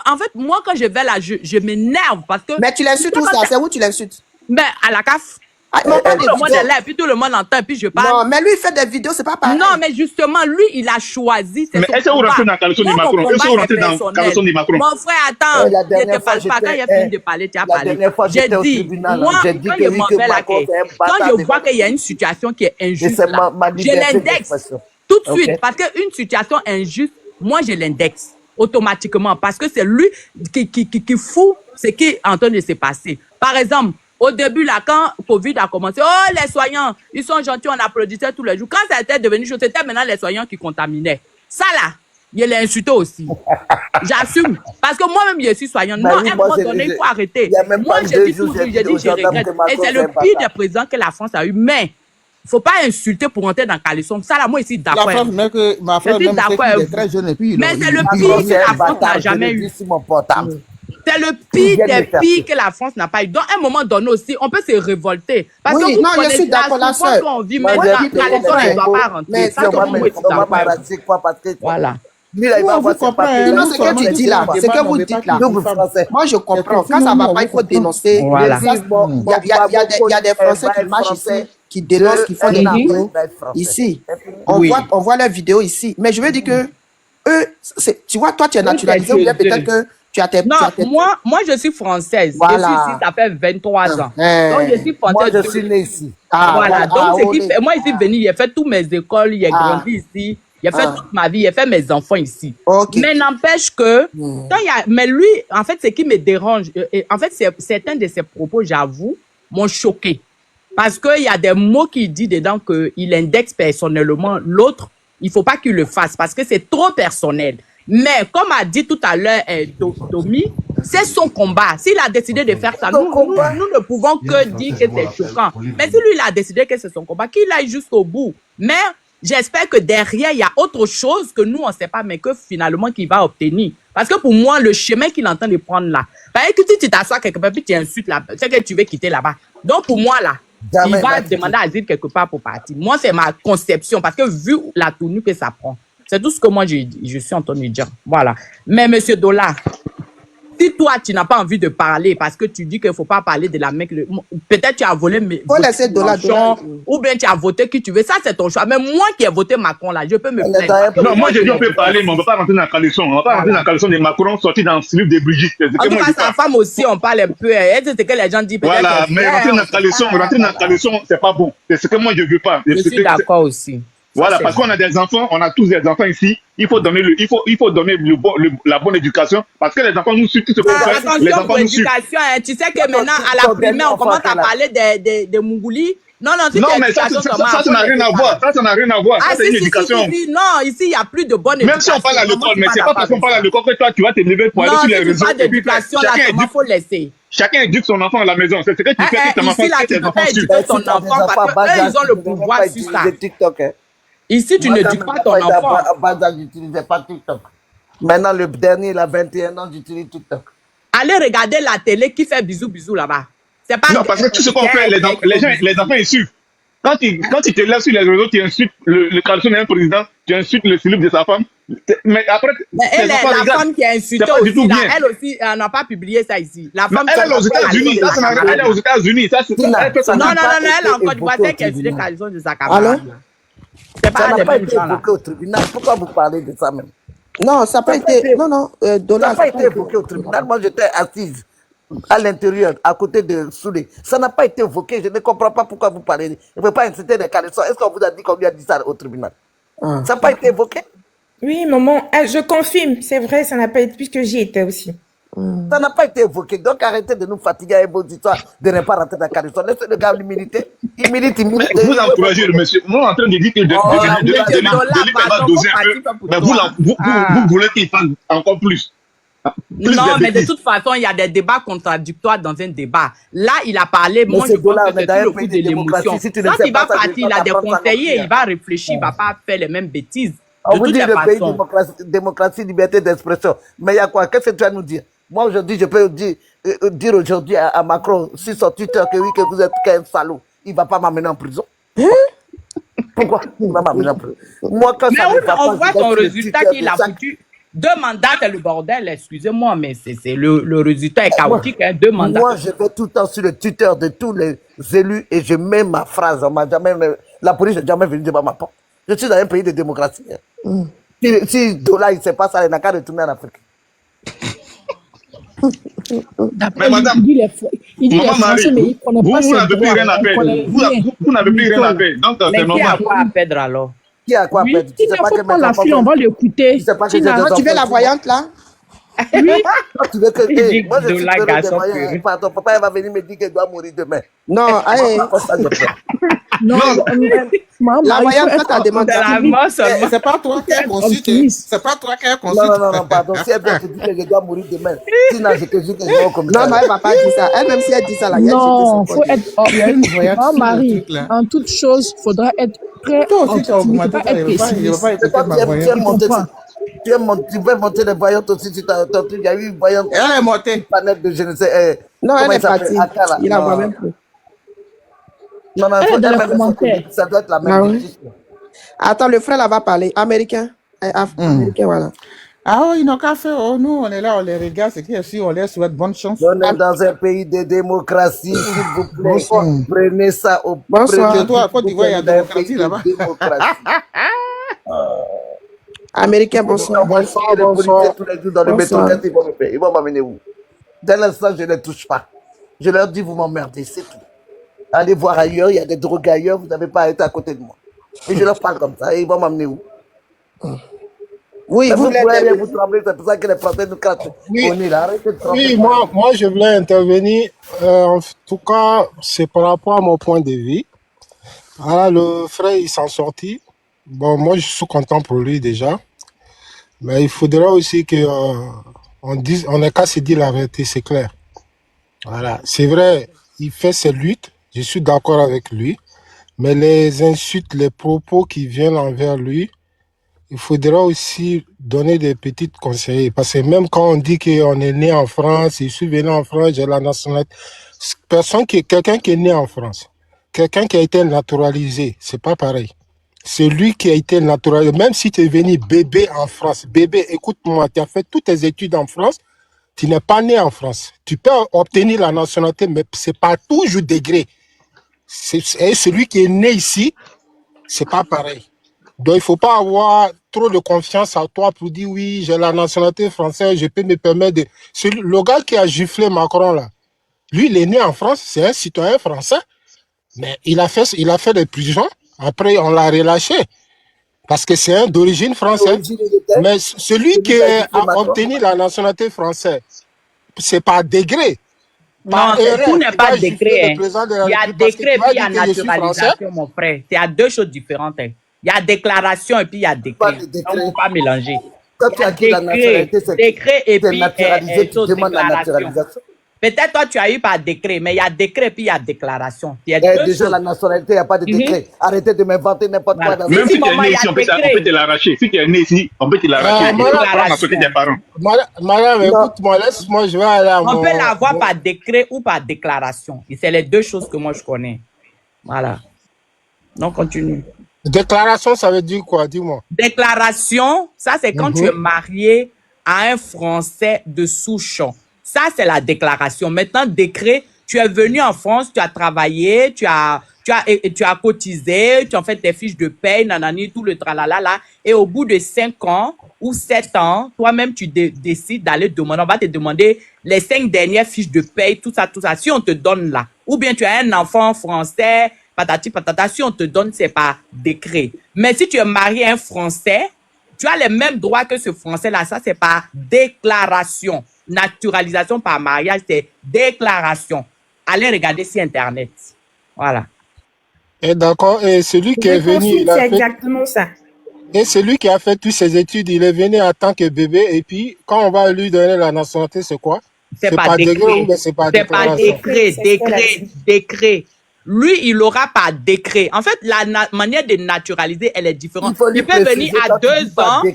en fait, moi, quand je vais là, je m'énerve parce que. Mais tu l'insultes où ça? C'est où tu l'insultes? Ben, à la CAF. Ah, non, pas Tout des le monde vidéos. est là, et puis tout le monde entend, et puis je parle. Non, mais lui, il fait des vidéos, c'est pas pareil. Non, mais justement, lui, il a choisi. Mais est-ce que vous rentrez dans la caleçon du Macron? Est-ce que vous rentrez dans la caleçon du Macron? Mon frère, attends, La je dernière te fois, parle pas. Quand il a fini de parler, tu as la parlé. dernière fois, J'ai j'étais au dit, tribunal, moi, j'ai dit quand que je oui, m'en que vais là, Macron, c'est un quand bâtard je de vois Macron. qu'il y a une situation qui est Et injuste, c'est là, ma je liberté l'indexe d'expression. tout de suite. Ok. Parce qu'une situation injuste, moi, je l'indexe automatiquement. Parce que c'est lui qui fout ce qui est en train de se passer. Par exemple, au début, là, quand Covid a commencé, oh, les soignants, ils sont gentils, on applaudissait tous les jours. Quand ça était devenu chose, c'était maintenant les soignants qui contaminaient. Ça, là, je l'ai insulté aussi. J'assume. Parce que moi-même, je suis soignante. Bah Non, oui, à un moi, moment j'ai- donné, il faut j'ai- arrêter. il y a même Moi, pas j'ai deux dit jours, toujours, j'ai j'ai dit aux dit, je gendarmes regrette. que Macron, Et c'est c'est le un pire bâtard. des présidents que la France a eu. Mais, il ne faut pas insulter pour rentrer dans caleçon. Ça, là, moi, ici, La d'accord. France, même que ma frère, Je suis même d'accord qu'il avec est très jeune et puis Mais c'est le Macron, pire que c'est un la France bâtard, n'a je jamais le eu. dis sur mon portable. C'est le Ils pire viennent des me faire pires que la France n'a pas eu. Donc, à un moment donné aussi, on peut se révolter. Parce Oui, que vous non, je connaissez suis d'accord, la souffrance sœur. qu'on vit Moi, maintenant, j'ai dit que caleçon, les ne doit pas rentrer. Mais Ça, tout le monde est d'accord. quoi parce que Voilà. lui, là, il Oui, va on avoir vous ses comprend, papiers. hein. Non, ce que tu dis là, ce que vous dites là, Double français. moi je comprends. C'est Quand ça tout, va on pas, il vous faut comprend. dénoncer. Voilà. Ça, il y a des Français qui marchent ici, qui dénoncent, qui font des vidéos ici. On voit leurs vidéos ici. Mais je veux dire que eux, tu vois, toi tu es naturalisé, ou bien peut-être que tu as tes... Non, moi, je suis française. Voilà. Je suis ici, ça fait 23 ans. Hein. Donc, je suis Moi, française. je suis né ici. Voilà. Donc, ce qui on est- fait, moi, ici, venu, j'ai fait toutes mes écoles, j'ai Ah. grandi ici. J'ai fait Ah. toute ma vie, j'ai fait mes enfants ici. Ok. Mais n'empêche que, quand il y a, mais lui, en fait, ce qui me dérange, en fait, certains de ses propos, j'avoue, m'ont choqué. Parce qu'il y a des mots qu'il dit dedans qu'il indexe personnellement l'autre. Il faut pas qu'il le fasse parce que c'est trop personnel. Mais comme a dit tout à l'heure Domi, c'est son combat. S'il a décidé de faire ça, nous ne pouvons que dire que c'est choquant. Mais si lui, il a décidé que c'est son combat, qu'il aille jusqu'au bout. Mais j'espère que derrière, il y a autre chose que nous, on ne sait pas, mais que finalement, qu'il va obtenir. Parce que pour moi, le chemin qu'il entend de prendre là, parce que si tu t'assois quelque part, puis tu insultes là, c'est que tu veux quitter là-bas. Donc pour moi, là, Jamais il va va demander asile quelque part pour partir. Moi, c'est ma conception, parce que vu la tournure que ça prend, c'est tout ce que moi, je suis en train de dire. Voilà. Mais monsieur Dola, si toi, tu n'as pas envie de parler parce que tu dis qu'il ne faut pas parler de la mec, peut-être tu as volé mes Faut laisser Dola. ou bien tu as voté qui tu veux. Ça, c'est ton choix. Mais moi qui ai voté Macron, là, je peux me Elle est plaindre. dans un- Non, moi j'ai dit on peut parler, mais on ne va pas rentrer dans la caleçon. On ne va pas rentrer dans la caleçon de Macron sorti dans le livre de Brigitte. C'est ce En que tout moi cas, je dis sa pas. femme aussi, on parle un peu. Elle, c'est ce que les gens disent. peut-être Voilà, qu'elle mais fait, rentrer dans la on sait caleçon, pas. rentrer dans la caleçon, c'est pas bon. C'est ce que moi je veux pas. Je suis d'accord aussi. Voilà, Ça, parce c'est qu'on a des enfants, on a tous des enfants ici. Il faut donner la bonne éducation, parce que les enfants nous suivent, tout ce qu'on fait, les Attention enfants pour nous suivent. l'éducation. Hein. Tu sais que maintenant, à la primaire, on commence à parler de Mougouli. Non, si Non, c'est mais ça éducation seulement, ça n'a rien à voir. Ça n'a rien à voir. Ah, Ça, c'est une éducation. si. Non, ici, il n'y a plus de bonne Même éducation. si on parle à l'école, Moi, je mais suis c'est pas parce qu'on parle à l'école que toi, tu vas te lever pour aller Non, sur les si tu réseaux. parles Et puis, d'éducation, là, il faut laisser. chacun éduque son enfant à la maison. C'est ce que tu fais que ton enfant, Ici, là, que tu tes peux enfants pas suivent. éduquer ton enfant parce qu'eux, ils ont le pouvoir sur ça. TikTok, hein. Ici, tu n'éduques pas ton enfant. Je n'utilisais pas TikTok. Maintenant, le dernier, il a 21 ans, j'utilise TikTok. Allez regarder la télé qui fait bisous là-bas. C'est pas. Non, parce que tout ce qu'on fait, les enfants, ils suivent. Quand tu te lèves sur les réseaux, tu insultes le garçon d'un président, tu insultes le célib de sa femme. Mais après, mais elle est la femme qui a insulté aussi, là, elle aussi, elle n'a pas publié ça ici. La femme elle est aux États-Unis, elle est aux États-unis. Non, elle a encore dit, voici qu'elle a insulté Calison de sa camarade. C'est pas les mêmes gens là. Au tribunal. Pourquoi vous parlez de ça même? Non, ça n'a pas été. Non, non. Ça n'a pas été évoqué au tribunal. Moi, j'étais assise à l'intérieur, à côté de Soulé. Ça n'a pas été évoqué. Je ne comprends pas pourquoi vous parlez. Il ne faut pas insulter des Calissons. Est-ce qu'on vous a dit qu'on lui a dit ça au tribunal? Ça n'a pas été évoqué? Oui, maman, je confirme. C'est vrai, ça n'a pas été, puisque j'y étais aussi. Ça n'a pas été évoqué. Donc arrêtez de nous fatiguer avec vos histoires de ne pas rentrer dans Calisson. Laissez le gars militer. Il milite. Vous encouragez le monsieur. Nous, en train de dire que de va doser un peu. Mais vous voulez qu'il fasse encore plus. Non, mais de toute façon, il y a des débats contradictoires dans un débat. Là, il a parlé, moi, je pense que c'est tout le coup de l'émotion. Quand il va partir, il a des conseillers, il va réfléchir, il ne va pas faire les mêmes bêtises. On vous dit le pays démocratie, liberté d'expression. Mais il y a quoi? Qu'est-ce que tu vas nous dire? Moi, aujourd'hui, je peux dire aujourd'hui à Macron, sur son Twitter, que oui, que vous êtes qu'un salaud. Il ne va pas m'amener en prison. Pourquoi? Il va m'amener en prison. Moi, quand on voit ton résultat qu'il a foutu. 2 mandats, c'est le bordel, excusez-moi, mais le résultat est chaotique, hein, 2 mandats. Moi, je vais tout le temps sur le Twitter de tous les élus et je mets ma phrase. La police n'est jamais venue devant ma porte. Je suis dans un pays de démocratie. Hein. Si Dola, il ne sait pas ça, il n'a qu'à retourner en Afrique. Mais madame, il dit les Français, mais il connaît pas vous n'avez plus rien à perdre. Vous n'avez plus rien à perdre. Donc, c'est normal. Mais qui a quoi à perdre alors? Qui a quoi à perdre? Il ne faut pas la fille, on va l'écouter. Tu veux la voyante là? Oui. Tu veux que moi je suis heureux des voyants. Ton papa va venir me dire qu'elle doit mourir demain. Non, allez. Non, la voyante, quand tu demandes c'est pas toi qui as conçu. C'est pas toi qui as conçu. Non, pardon. Si elle vient te dire que je dois mourir demain, sinon je te dis que je vais au commissariat. Non, elle va pas dire ça. Elle-même si elle dit ça, là, non, il faut être. Marie, en toute chose, il faudra être prêt. Toi aussi, tu as augmenté. Il va pas écouter ma voyante. Tu veux monter les voyantes aussi, il y a eu une voyante. Elle est montée. Panel de je ne sais. Non, elle est partie. Il la voit même plus. Non, ça doit être la même chose. Attends, le frère là va parler. Américain. Américain, voilà. Ah oui, ils n'ont qu'à faire. Oh, nous, on est là, on les regarde. C'est qui si on leur souhaite bonne chance. On est dans un pays de démocratie, s'il vous plaît. Bonsoir. Prenez ça au Bonsoir. Toi, à Côte d'Ivoire, il y a démocratie là-bas. Américain, bonsoir. Bonsoir. Tous les jours dans le béton, ils vont m'amener où? Dès l'instant, je ne les touche pas. Je leur dis, vous m'emmerdez, c'est tout. Allez voir ailleurs, il y a des drogues ailleurs, vous n'avez pas à être à côté de moi. Et je leur parle comme ça, et ils vont m'amener où? Oui, vous tremblez, c'est pour ça que les Français nous crachent. Oui, moi, je voulais intervenir. En tout cas, c'est par rapport à mon point de vue. Voilà, le frère, il s'en sortit. Bon, moi, je suis content pour lui déjà. Mais il faudra aussi que on n'a qu'à se dire la vérité, c'est clair. Voilà, c'est vrai, il fait ses luttes. Je suis d'accord avec lui. Mais les insultes, les propos qui viennent envers lui, il faudra aussi donner des petits conseils. Parce que même quand on dit qu'on est né en France, je suis venu en France, j'ai la nationalité. Quelqu'un qui est né en France, quelqu'un qui a été naturalisé, c'est pas pareil. Celui qui a été naturalisé, même si tu es venu bébé en France, bébé, écoute-moi, tu as fait toutes tes études en France, tu n'es pas né en France. Tu peux obtenir la nationalité, mais c'est pas toujours degré. Et celui qui est né ici, c'est pas pareil. Donc, il ne faut pas avoir trop de confiance en toi pour dire oui, j'ai la nationalité française, je peux me permettre de... Le gars qui a giflé Macron, là, lui, il est né en France, c'est un citoyen français, mais il a fait des prisons. Après, on l'a relâché parce que c'est un d'origine française. Mais celui qui a obtenu la nationalité française, c'est par degré. Non, tout n'est pas décret. Il y a décret et puis il y a naturalisation, mon frère. Il y a 2 choses différentes. Il y a déclaration et puis il y a décret. Donc, il ne faut pas mélanger. Quand tu as dit la nationalité, c'est décret et puis naturalisé, tu demandes la naturalisation. Peut-être toi, tu as eu par décret, mais il y a décret et puis il y a déclaration. Il y a déjà, la nationalité, il n'y a pas de décret. Arrêtez de m'inventer n'importe quoi. Même si tu es né ici, on peut te l'arracher. Si tu es né ici, on peut te l'arracher. Madame, écoute-moi, laisse-moi, je vais aller à On peut l'avoir par décret ou par déclaration. Et c'est les 2 choses que moi, je connais. Voilà. Donc, continue. Déclaration, ça veut dire quoi? Dis-moi. Déclaration, ça c'est quand tu es marié à un Français de souche. Ça, c'est la déclaration. Maintenant, décret, tu es venu en France, tu as travaillé, tu as cotisé, tu as fait tes fiches de paye, nanani, tout le tralala là. Et au bout de 5 ans ou 7 ans, toi-même, tu décides d'aller demander. On va te demander les 5 dernières fiches de paye, tout ça. Si on te donne là. Ou bien tu as un enfant français, patati patata, si on te donne, c'est par décret. Mais si tu es marié à un Français, tu as les mêmes droits que ce Français-là. Ça, c'est par déclaration. Naturalisation par mariage, c'est déclaration. Allez regarder sur Internet. Voilà. Et d'accord, et celui qui est venu... C'est exactement ça. Et celui qui a fait toutes ses études, il est venu en tant que bébé, et puis quand on va lui donner la nationalité, c'est quoi? C'est pas décret. C'est pas décret. Lui, il aura par décret. En fait, la manière de naturaliser, elle est différente. Il peut venir à 2 ans et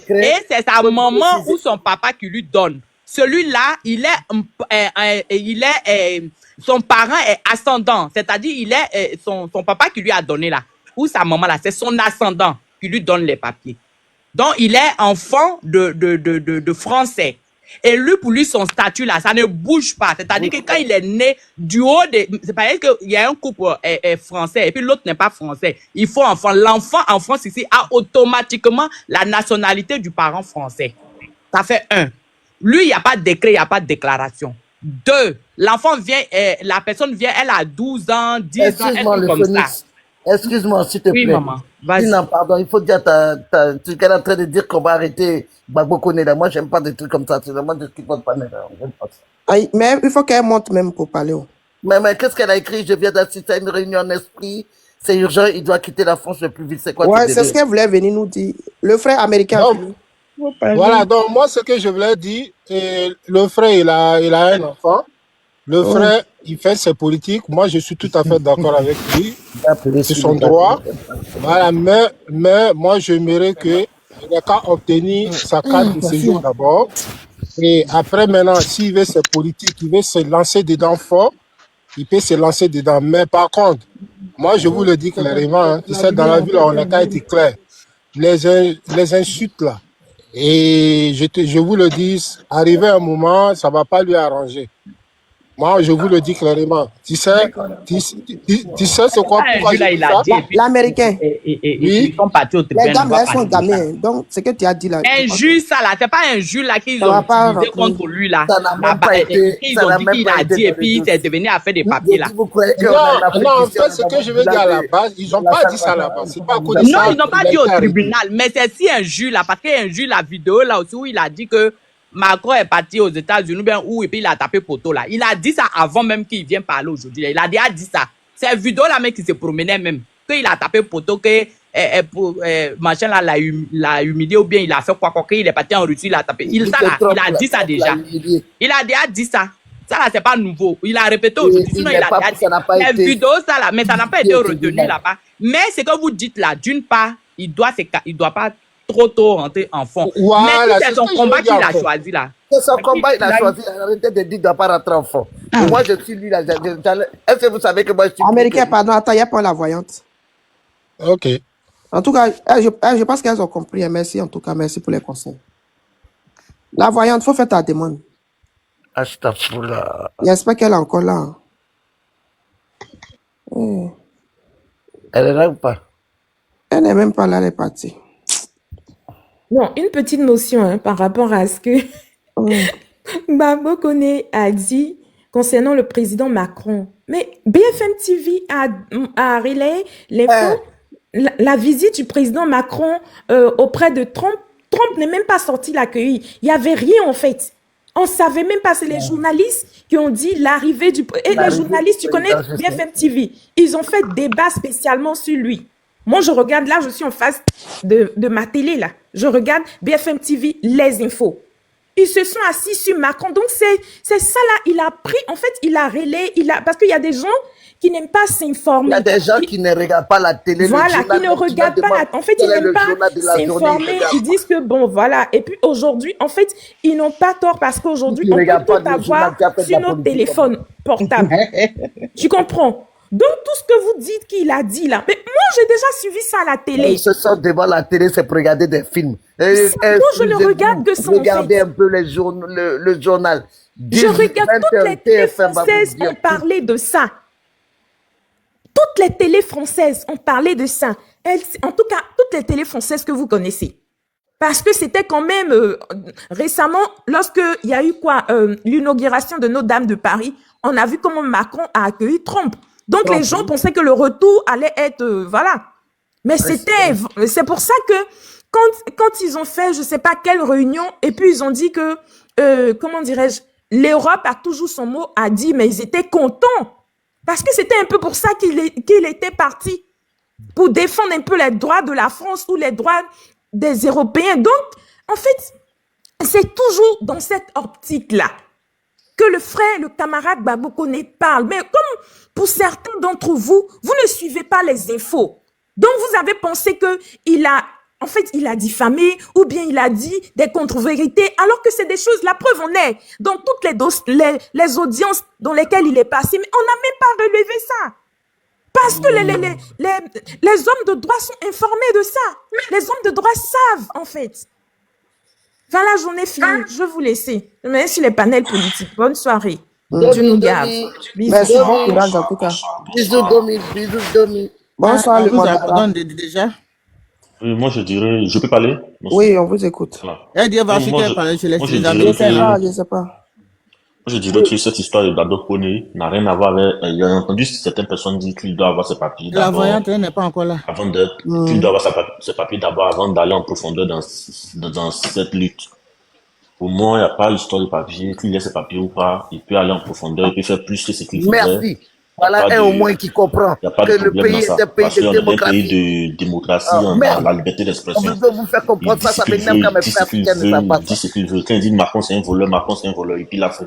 c'est sa maman ou son papa qui lui donne. Celui-là, son parent est ascendant. C'est-à-dire, il est son papa qui lui a donné là. Ou sa maman là, c'est son ascendant qui lui donne les papiers. Donc, il est enfant de Français. Et lui, pour lui, son statut là, ça ne bouge pas. C'est-à-dire que quand il est né du haut c'est pas qu'il y a un couple français et puis l'autre n'est pas français. Il faut enfant. L'enfant en France ici a automatiquement la nationalité du parent français. Ça fait 1. Lui, il n'y a pas de décret, il n'y a pas de déclaration. 2, l'enfant vient, la personne vient, elle a 12 ans, 10 ans, elle est comme ça. Excuse-moi, s'il te plaît. Oui, maman. Vas-y. Non, pardon, il faut dire, tu es en train de dire qu'on va arrêter Gbagbo Koné là. Moi, j'aime pas des trucs comme ça. C'est vraiment des trucs qui ne pas. J'aime pas ça. Mais il faut qu'elle monte même pour parler. Mais qu'est-ce qu'elle a écrit? Je viens d'assister à une réunion en esprit. C'est urgent, il doit quitter la France le plus vite. C'est quoi? Ouais, c'est ce qu'elle voulait venir nous dire. Le frère américain. Voilà, donc moi, ce que je voulais dire, le frère, il a un enfant. Le frère, il fait ses politiques. Moi, je suis tout à fait d'accord avec lui. C'est son droit. Voilà, mais moi, j'aimerais qu'il n'a qu'à obtenir sa carte de séjour d'abord. Et après, maintenant, s'il veut ses politiques, il veut se lancer dedans fort, il peut se lancer dedans. Mais par contre, moi, je vous le dis clairement, hein, tu sais, dans la vie, là, on n'a qu'à être clair. Les insultes, là, et je vous le dis, arrivé un moment, ça ne va pas lui arranger. Moi, je vous le dis clairement. Tu sais c'est quoi pourquoi l'Américain. Ils sont partis au tribunal. Les gamins, elles sont gamins. Donc, ce que tu as dit là. Un juge, ça là, c'est pas un juge là qu'ils ont utilisé contre lui là. Ils ont dit qu'il a dit et puis c'est devenu à faire des papiers là. Non, en fait, ce que je veux dire à la base, ils n'ont pas dit ça à la base. C'est pas à cause de ça. Non, ils n'ont pas dit au tribunal, mais c'est si un juge là, parce qu'il y a un juge, la vidéo là aussi où il a dit que Macron est parti aux États-Unis, bien où et puis il a tapé poteau là. Il a dit ça avant même qu'il vienne parler aujourd'hui. Il a déjà dit ça. C'est une vidéo là même qui se promenait même. Qu'il a tapé poteau, que machin là l'a humilié ou bien il a fait quoi qu'il est parti en Russie, il a tapé. Il a dit ça déjà. Il a déjà dit ça. Ça là c'est pas nouveau. Il a répété aujourd'hui. Sinon il a déjà dit. La vidéo ça là, mais ça n'a pas été retenu là-bas. Mais ce que vous dites là, d'une part, il doit pas trop rentrer en fond. Voilà, mais c'est son combat qu'il a choisi là. C'est son combat, il a choisi. Arrêtez de dire qu'il ne doit pas rentrer en fond. Moi, je suis lui là. Est-ce que vous savez que moi, je suis... Américain, pardon, attends, il n'y a pas la voyante. Ok. En tout cas, je pense qu'elles ont compris. Merci, en tout cas, merci pour les conseils. La voyante, il faut faire ta demande. Astaghfirullah. J'espère qu'elle est encore là. Elle est là ou pas? Elle n'est même pas là, elle est partie. Non, une petite notion par rapport à ce que Gbagbo Koné a dit concernant le président Macron. Mais BFM TV a relayé l'info, la visite du président Macron auprès de Trump. Trump n'est même pas sorti l'accueillir. Il n'y avait rien en fait. On ne savait même pas, c'est les journalistes qui ont dit l'arrivée du... Et les journalistes, tu connais BFM TV, ils ont fait débat spécialement sur lui. Moi, je regarde, là, je suis en face de ma télé, là. Je regarde BFM TV, les infos. Ils se sont assis sur Macron. Donc, c'est ça, là. Il a pris, en fait, il a relayé, parce qu'il y a des gens qui n'aiment pas s'informer. Il y a des gens qui ne regardent pas la télé. Voilà, qui ne regardent pas En fait, ils n'aiment pas s'informer. Ils disent que, bon, voilà. Et puis, aujourd'hui, en fait, ils n'ont pas tort parce qu'aujourd'hui, on peut tout avoir sur notre téléphone portable. Tu comprends? Donc, tout ce que vous dites qu'il a dit là, mais moi, j'ai déjà suivi ça à la télé. Ils se sont devant la télé, c'est pour regarder des films. Moi, je ne regarde que ça, en Regardez fait. un peu le journal. Je regarde toutes les télés françaises ont parlé de ça. Toutes les télés françaises ont parlé de ça. En tout cas, toutes les télés françaises que vous connaissez. Parce que c'était quand même récemment, lorsqu'il y a eu l'inauguration de Notre-Dame de Paris, on a vu comment Macron a accueilli Trump. Donc les gens pensaient que le retour allait être, voilà. Mais c'est pour ça que quand ils ont fait, je sais pas quelle réunion, et puis ils ont dit que, comment dirais-je, l'Europe a toujours son mot à dire, mais ils étaient contents. Parce que c'était un peu pour ça qu'il était parti. Pour défendre un peu les droits de la France ou les droits des Européens. Donc, en fait, c'est toujours dans cette optique-là que le camarade Babou Koné parle. Mais comme pour certains d'entre vous, vous ne suivez pas les infos. Donc, vous avez pensé qu'il a, en fait, il a diffamé ou bien il a dit des contre-vérités, alors que c'est des choses, la preuve en est, dans toutes les audiences dans lesquelles il est passé, mais on n'a même pas relevé ça. Parce que les hommes de droit sont informés de ça. Les hommes de droit savent, en fait. Voilà, la journée finie. Je vais vous laisser. Je me mets sur les panels politiques. Bonne soirée. Dieu nous garde. Merci, bon courage en tout cas. Bisous, Domi. Bisous, Domi. Bonsoir, le Vous déjà. Moi, je dirais, je peux parler? Oui, on vous écoute. Voilà. Elle dit, va parler, je laisse les je sais pas. Moi, je dirais que cette histoire de Babou Koné n'a rien à voir avec. J'ai entendu certaines personnes dire qu'il doit avoir ses papiers. La voyante n'est pas encore là. Avant d'être, qu'il doit avoir ses papiers d'abord avant d'aller en profondeur dans cette lutte. Pour moi, il n'y a pas l'histoire de papier. Qu'il ait ses papiers ou pas, il peut aller en profondeur, il peut faire plus que ce qu'il fait. Merci. Voilà un au moins qui comprend que le pays est un pays de démocratie. Un pays de démocratie, on a la liberté d'expression. On veut vous faire comprendre ça m'énerve quand mes frères africains ne savent pas ça. Il dit ce qu'il veut. Quand il dit Macron c'est un voleur, et puis il l'a fait.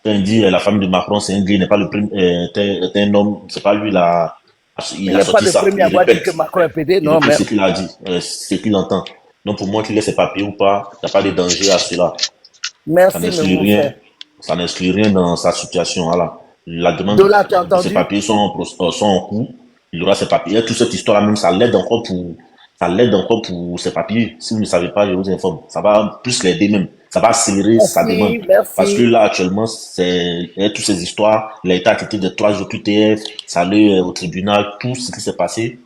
Quand il dit la femme de Macron c'est un gay, n'est pas le premier, est un homme, c'est pas lui là. Il a sorti ça. Il n'est pas le premier à avoir dit que Macron est pédé, non, mais. C'est ce qu'il a dit, c'est ce qu'il entend. Donc pour moi, qu'il ait ses papiers ou pas, il n'y a pas de danger à cela. Merci, ça n'exclut rien dans sa situation, voilà. La demande de ses papiers sont en cours, il aura ses papiers. Et toute cette histoire-là, même, ça l'aide encore pour ses papiers. Si vous ne savez pas, je vous informe. Ça va plus l'aider même. Ça va accélérer sa demande. Parce que là, actuellement, toutes ces histoires, il a été acquitté de 3 jours QTF, ça allait au tribunal, tout ce qui s'est passé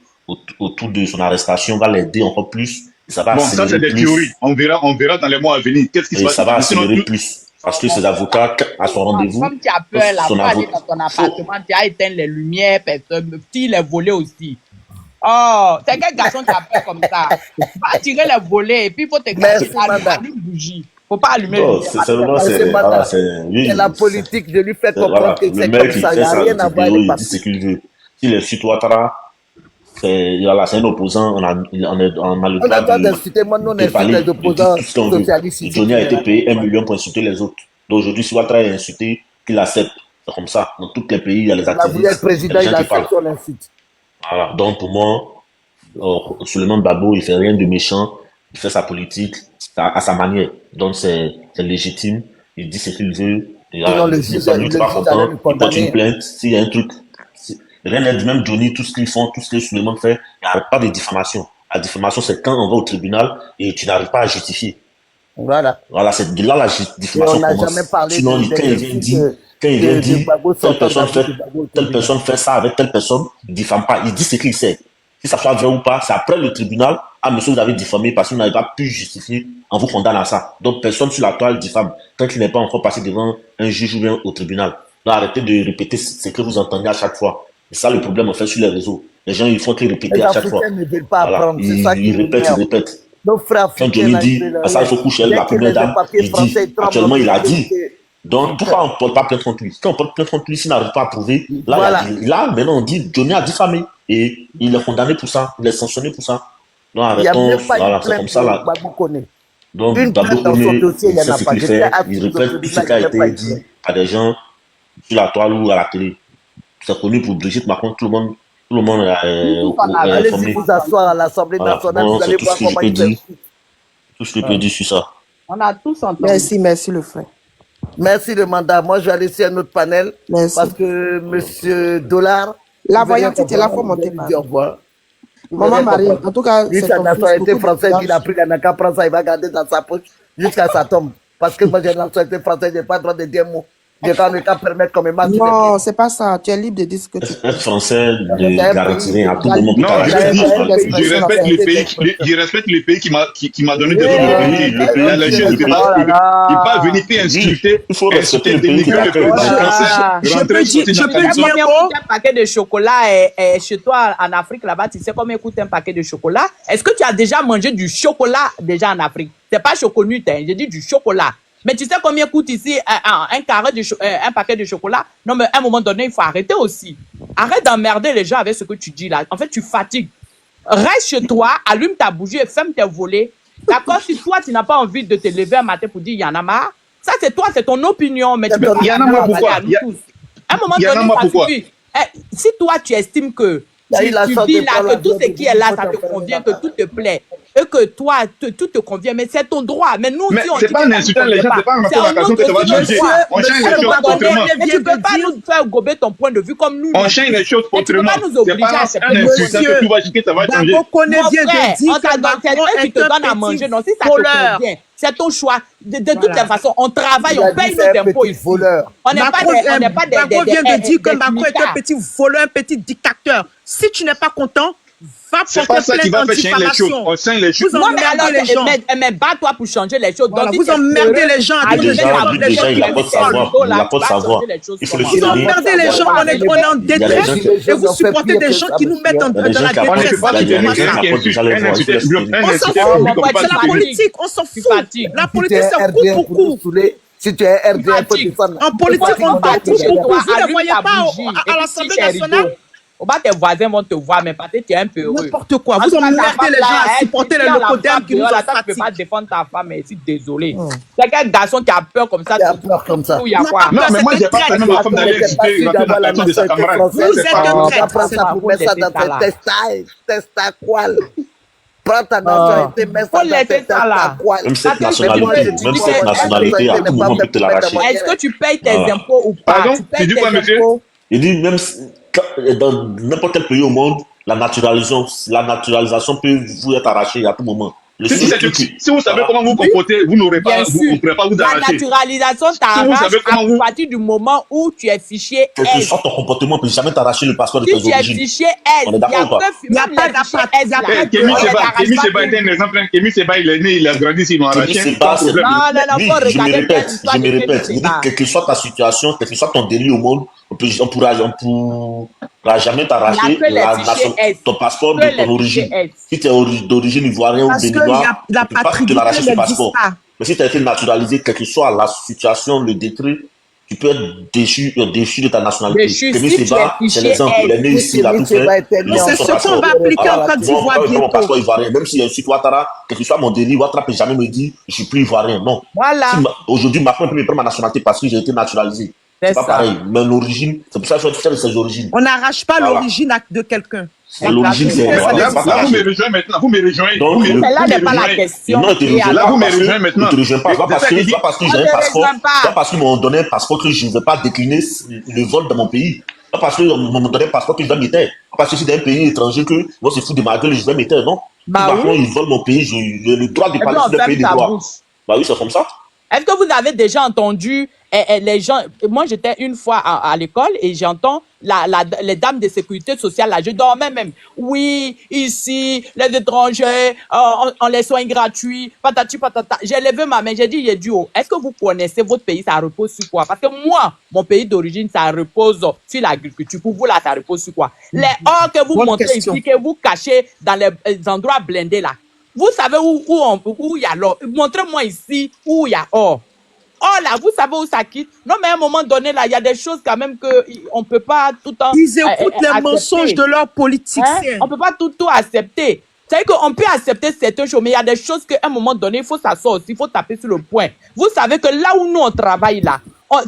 autour de son arrestation va l'aider encore plus. Ça va accélérer ça, c'est des théories. On verra dans les mois à venir. Qu'est-ce qui se passe? Ça va accélérer plus. Parce que ses avocats, à son rendez-vous, comme tu as peur, là-bas, dans ton appartement, tu as éteint les lumières, personne, petit les volets aussi. Oh, c'est quel garçon qui a peur comme ça? Va tirer les volets et puis il faut te cacher allumer une bougie. Faut pas allumer c'est la politique, je lui fais comprendre que c'est comme ça, il n'y a rien à voir. Il dit ce qu'il veut. S'il est sur Ouattara, c'est un opposant, on a le droit d'insulter, moi, non, insulter les opposants socialistes. Johnny a été payé 1 million pour insulter les autres. Donc aujourd'hui, si Ouattara est insulté, qu'il accepte. C'est comme ça. Dans tous les pays, il y a les activistes. Le président, il accepte son insulte. Voilà. Donc pour moi, Souleymane Babou, il fait rien de méchant. Il fait sa politique à sa manière. Donc c'est légitime. Il dit ce qu'il veut. Il n'est pas content. Il porte une plainte. S'il y a un truc, rien n'est du même Johnny, tout ce qu'ils font, tout ce que Souleymane fait, il n'y a pas de diffamation. La diffamation, c'est quand on va au tribunal et tu n'arrives pas à justifier. Voilà. C'est de là la diffamation commence. Sinon, quand il vient dire, telle personne fait ça avec telle personne, il ne diffame pas. Il dit ce qu'il sait. Si ça soit vrai ou pas, c'est après le tribunal, monsieur, vous avez diffamé parce que vous n'avez pas pu justifier, on vous condamne à ça. Donc, personne sur la toile diffame tant qu'il n'est pas encore passé devant un juge ou bien au tribunal. Donc, arrêtez de répéter ce que vous entendez à chaque fois. C'est ça le problème, en fait, sur les réseaux. Les gens, ils font que répéter à chaque fois. Ne veulent pas apprendre. Ils répètent. Nos frères quand Johnny dit, ça, il faut coucher la première dame, il dit, actuellement, il a dit. Donc, pourquoi on ne porte pas plainte contre lui? Quand on porte plainte contre lui, s'il n'arrive pas à prouver, là, maintenant, on dit, Johnny a diffamé. Et il est condamné pour ça, il est sanctionné pour ça. Donc, arrêtons, voilà, c'est comme ça, là. Donc, Babou Koné, il sait ce qu'il fait, il répète tout ce qui a été dit à des gens sur la toile ou à la télé. C'est connu pour Brigitte Macron, tout le monde est allez-y vous asseoir à l'Assemblée nationale, vous allez voir comment il fait. Tout ce que je peux dire sur ça. On a tous entendu. Merci le frère. Merci le mandat. Moi, je vais aller sur un autre panel. Parce que Monsieur Dollar. La voyante était là pour monter. Au revoir. Maman Marie, en tout cas, lui, c'est sa ton nationalité fils, beaucoup de française qu'il a courage. pris, il n'a qu'à prendre ça, il va garder dans sa poche jusqu'à sa tombe. Parce que moi, j'ai la nationalité française, je n'ai pas le droit de dire un mot. Je n'ai qu'à permettre comme un match. Non, c'est pas ça. Tu es libre de dire ce que tu veux. Être français ne garantit rien. À tout moment, Non, peut je respecte le pays qui m'a donné des droits. Le pays, la chose, il pas venir insulter. Il faut respecter le pays qui t'accueille. Je peux dire un paquet de chocolat chez toi en Afrique là-bas, tu sais combien coûte un paquet de chocolat? Est-ce que tu as déjà mangé du chocolat déjà en Afrique? C'est pas choconut, hein, j'ai dit du chocolat. Mais tu sais combien coûte ici un paquet de chocolat? Non, mais à un moment donné, il faut arrêter aussi. Arrête d'emmerder les gens avec ce que tu dis là. En fait, tu fatigues. Reste chez toi, allume ta bougie et ferme tes volets. D'accord? Si toi, tu n'as pas envie de te lever un matin pour dire il y en a marre, ça c'est toi, c'est ton opinion. Mais tu peux il y en a marre pourquoi? À un moment donné, ça suffit. Si toi, tu estimes que tu vis là, que tout ce qui est là, ça te convient, que tout te plaît, et que toi, tout te convient, mais c'est ton droit. Mais nous, mais si on c'est pas en insultant les gens, c'est pas en mettant la question que ça va changer. On change les choses autrement. Mais tu peux pas nous faire gober ton point de vue comme nous. On change les choses autrement. Tu peux pas nous obliger à c'est pas en insultant que tout va changer, ça va changer. Bako connaît bien de dire que c'est Macron eux qui te est donnent à un manger. petit Non, si ça te voleur. convient, c'est ton choix. De toutes les façons, on travaille, on paye nos impôts ici. On n'est pas des Bako vient de dire que Macron est un petit voleur, un petit dictateur. Si tu n'es pas content, c'est pas ça qui va faire changer les choses. On change les choses. Non, mais alors, mais bats-toi pour changer les choses. Voilà, vous emmerdez les gens. Déjà, il n'a pas de savoir. Il n'a pas de savoir. Il faut le Vous emmerdez les gens, on est en détresse et vous supportez des gens qui nous mettent dans la détresse. On s'en fout, c'est la politique, on s'en fout. La politique, c'est coup pour coup. Si tu es RDF, faut descendre. En politique, on bat coup pour coup. Vous ne voyez pas à l'Assemblée nationale? Tes voisins vont te voir, mais peut-être tu es un peu heureux. N'importe quoi. Vous emmerdez les gens à supporter les locodèmes qui nous ont fatigués. Tu ne peux pas défendre ta femme, mais je suis désolé. C'est quel garçon qui a peur comme ça? Il a peur comme ça. Il y a quoi? Non, mais moi, j'ai pas permis ma femme d'aller expliquer la personne de sa camarade. Vous êtes un traître. Prends ça pour mettre ça dans tes testacoles. Prends ta nationalité, mets ça dans tes testacoles. Même cette nationalité, à tout moment, peut te l'arracher. Est-ce que tu payes tes impôts ou pas? Pardon? Tu dis quoi, monsieur? Il dit même dans n'importe quel pays au monde, la naturalisation peut vous être arrachée à tout moment. Si vous savez comment vous comportez, vous n'aurez pas, vous ne pourrez pas vous arracher. La naturalisation t'arrache à partir du moment où tu es fiché quel que soit ton comportement, ne peut jamais t'arracher le passeport de tes origines. Si tu es fiché S, on est d'accord ou pas? Il n'y a pas d'appât. Kémy Seba est un exemple. Kémy Seba, il est né, il a grandi, ils l'ont arraché. Je me répète, quelle que soit ta situation, quel que soit ton délit au monde, on ne pourra jamais t'arracher ton passeport de ton origine. Si tu es d'origine ivoirienne ou béninoise, tu ne peux pas te l'arracher ce passeport. Mais si tu as été naturalisé, quelle que soit la situation, le décret, tu peux être déchu de ta nationalité. Kémy Seba, c'est l'exemple. Il est né ici, il a tout fait. C'est ce qu'on va appliquer en Côte d'Ivoire bientôt. Mon passeport ivoirien, même si je suis Ouattara, quel que soit mon délit, Ouattara ne peut jamais me dire je ne suis plus ivoirien. Non. Voilà. Aujourd'hui, Macron peut me prendre ma nationalité parce que j'ai été naturalisé. C'est pas pareil. Mais l'origine, c'est pour ça qu'il faut être fier de ses origines. On n'arrache pas l'origine de quelqu'un. L'origine, c'est. Là, vous me rejoignez maintenant. Vous me rejoignez. Là n'est pas la question. Non, là, vous me rejoignez maintenant. Ne te rejoins pas. Pas parce que j'ai un passeport. Pas parce qu'ils m'ont donné un passeport que je ne vais pas décliner le vol de mon pays. Pas parce qu'ils m'ont donné un passeport que je vais m'éteindre. Pas parce que c'est d'un pays étranger que moi, c'est fou de ma gueule, je vais m'éteindre. Non. Macron, ils volent mon pays. J'ai le droit de parler sur le pays des droits. Bah oui, c'est comme ça. Est-ce que vous avez déjà entendu les gens? Moi, j'étais une fois à l'école et j'entends les dames de sécurité sociale, là, je dormais même. Oui, ici, les étrangers, on les soigne gratuits, patati patata. J'ai levé ma main, j'ai dit, est-ce que vous connaissez votre pays, ça repose sur quoi? Parce que moi, mon pays d'origine, ça repose sur l'agriculture. Pour vous, là, ça repose sur quoi? Les or que vous montrez ici, que vous cachez dans les endroits blindés, là. Vous savez où il y a l'or? Montrez-moi ici où il y a or. Oh là, vous savez où ça quitte? Non, mais à un moment donné, là, il y a des choses quand même qu'on ne peut pas tout le temps. Ils écoutent les mensonges de leurs politiciens. On ne peut pas tout accepter. C'est-à-dire qu'on peut accepter certaines choses, mais il y a des choses qu'à un moment donné, il faut s'asseoir aussi, il faut taper sur le point. Vous savez que là où nous on travaille là,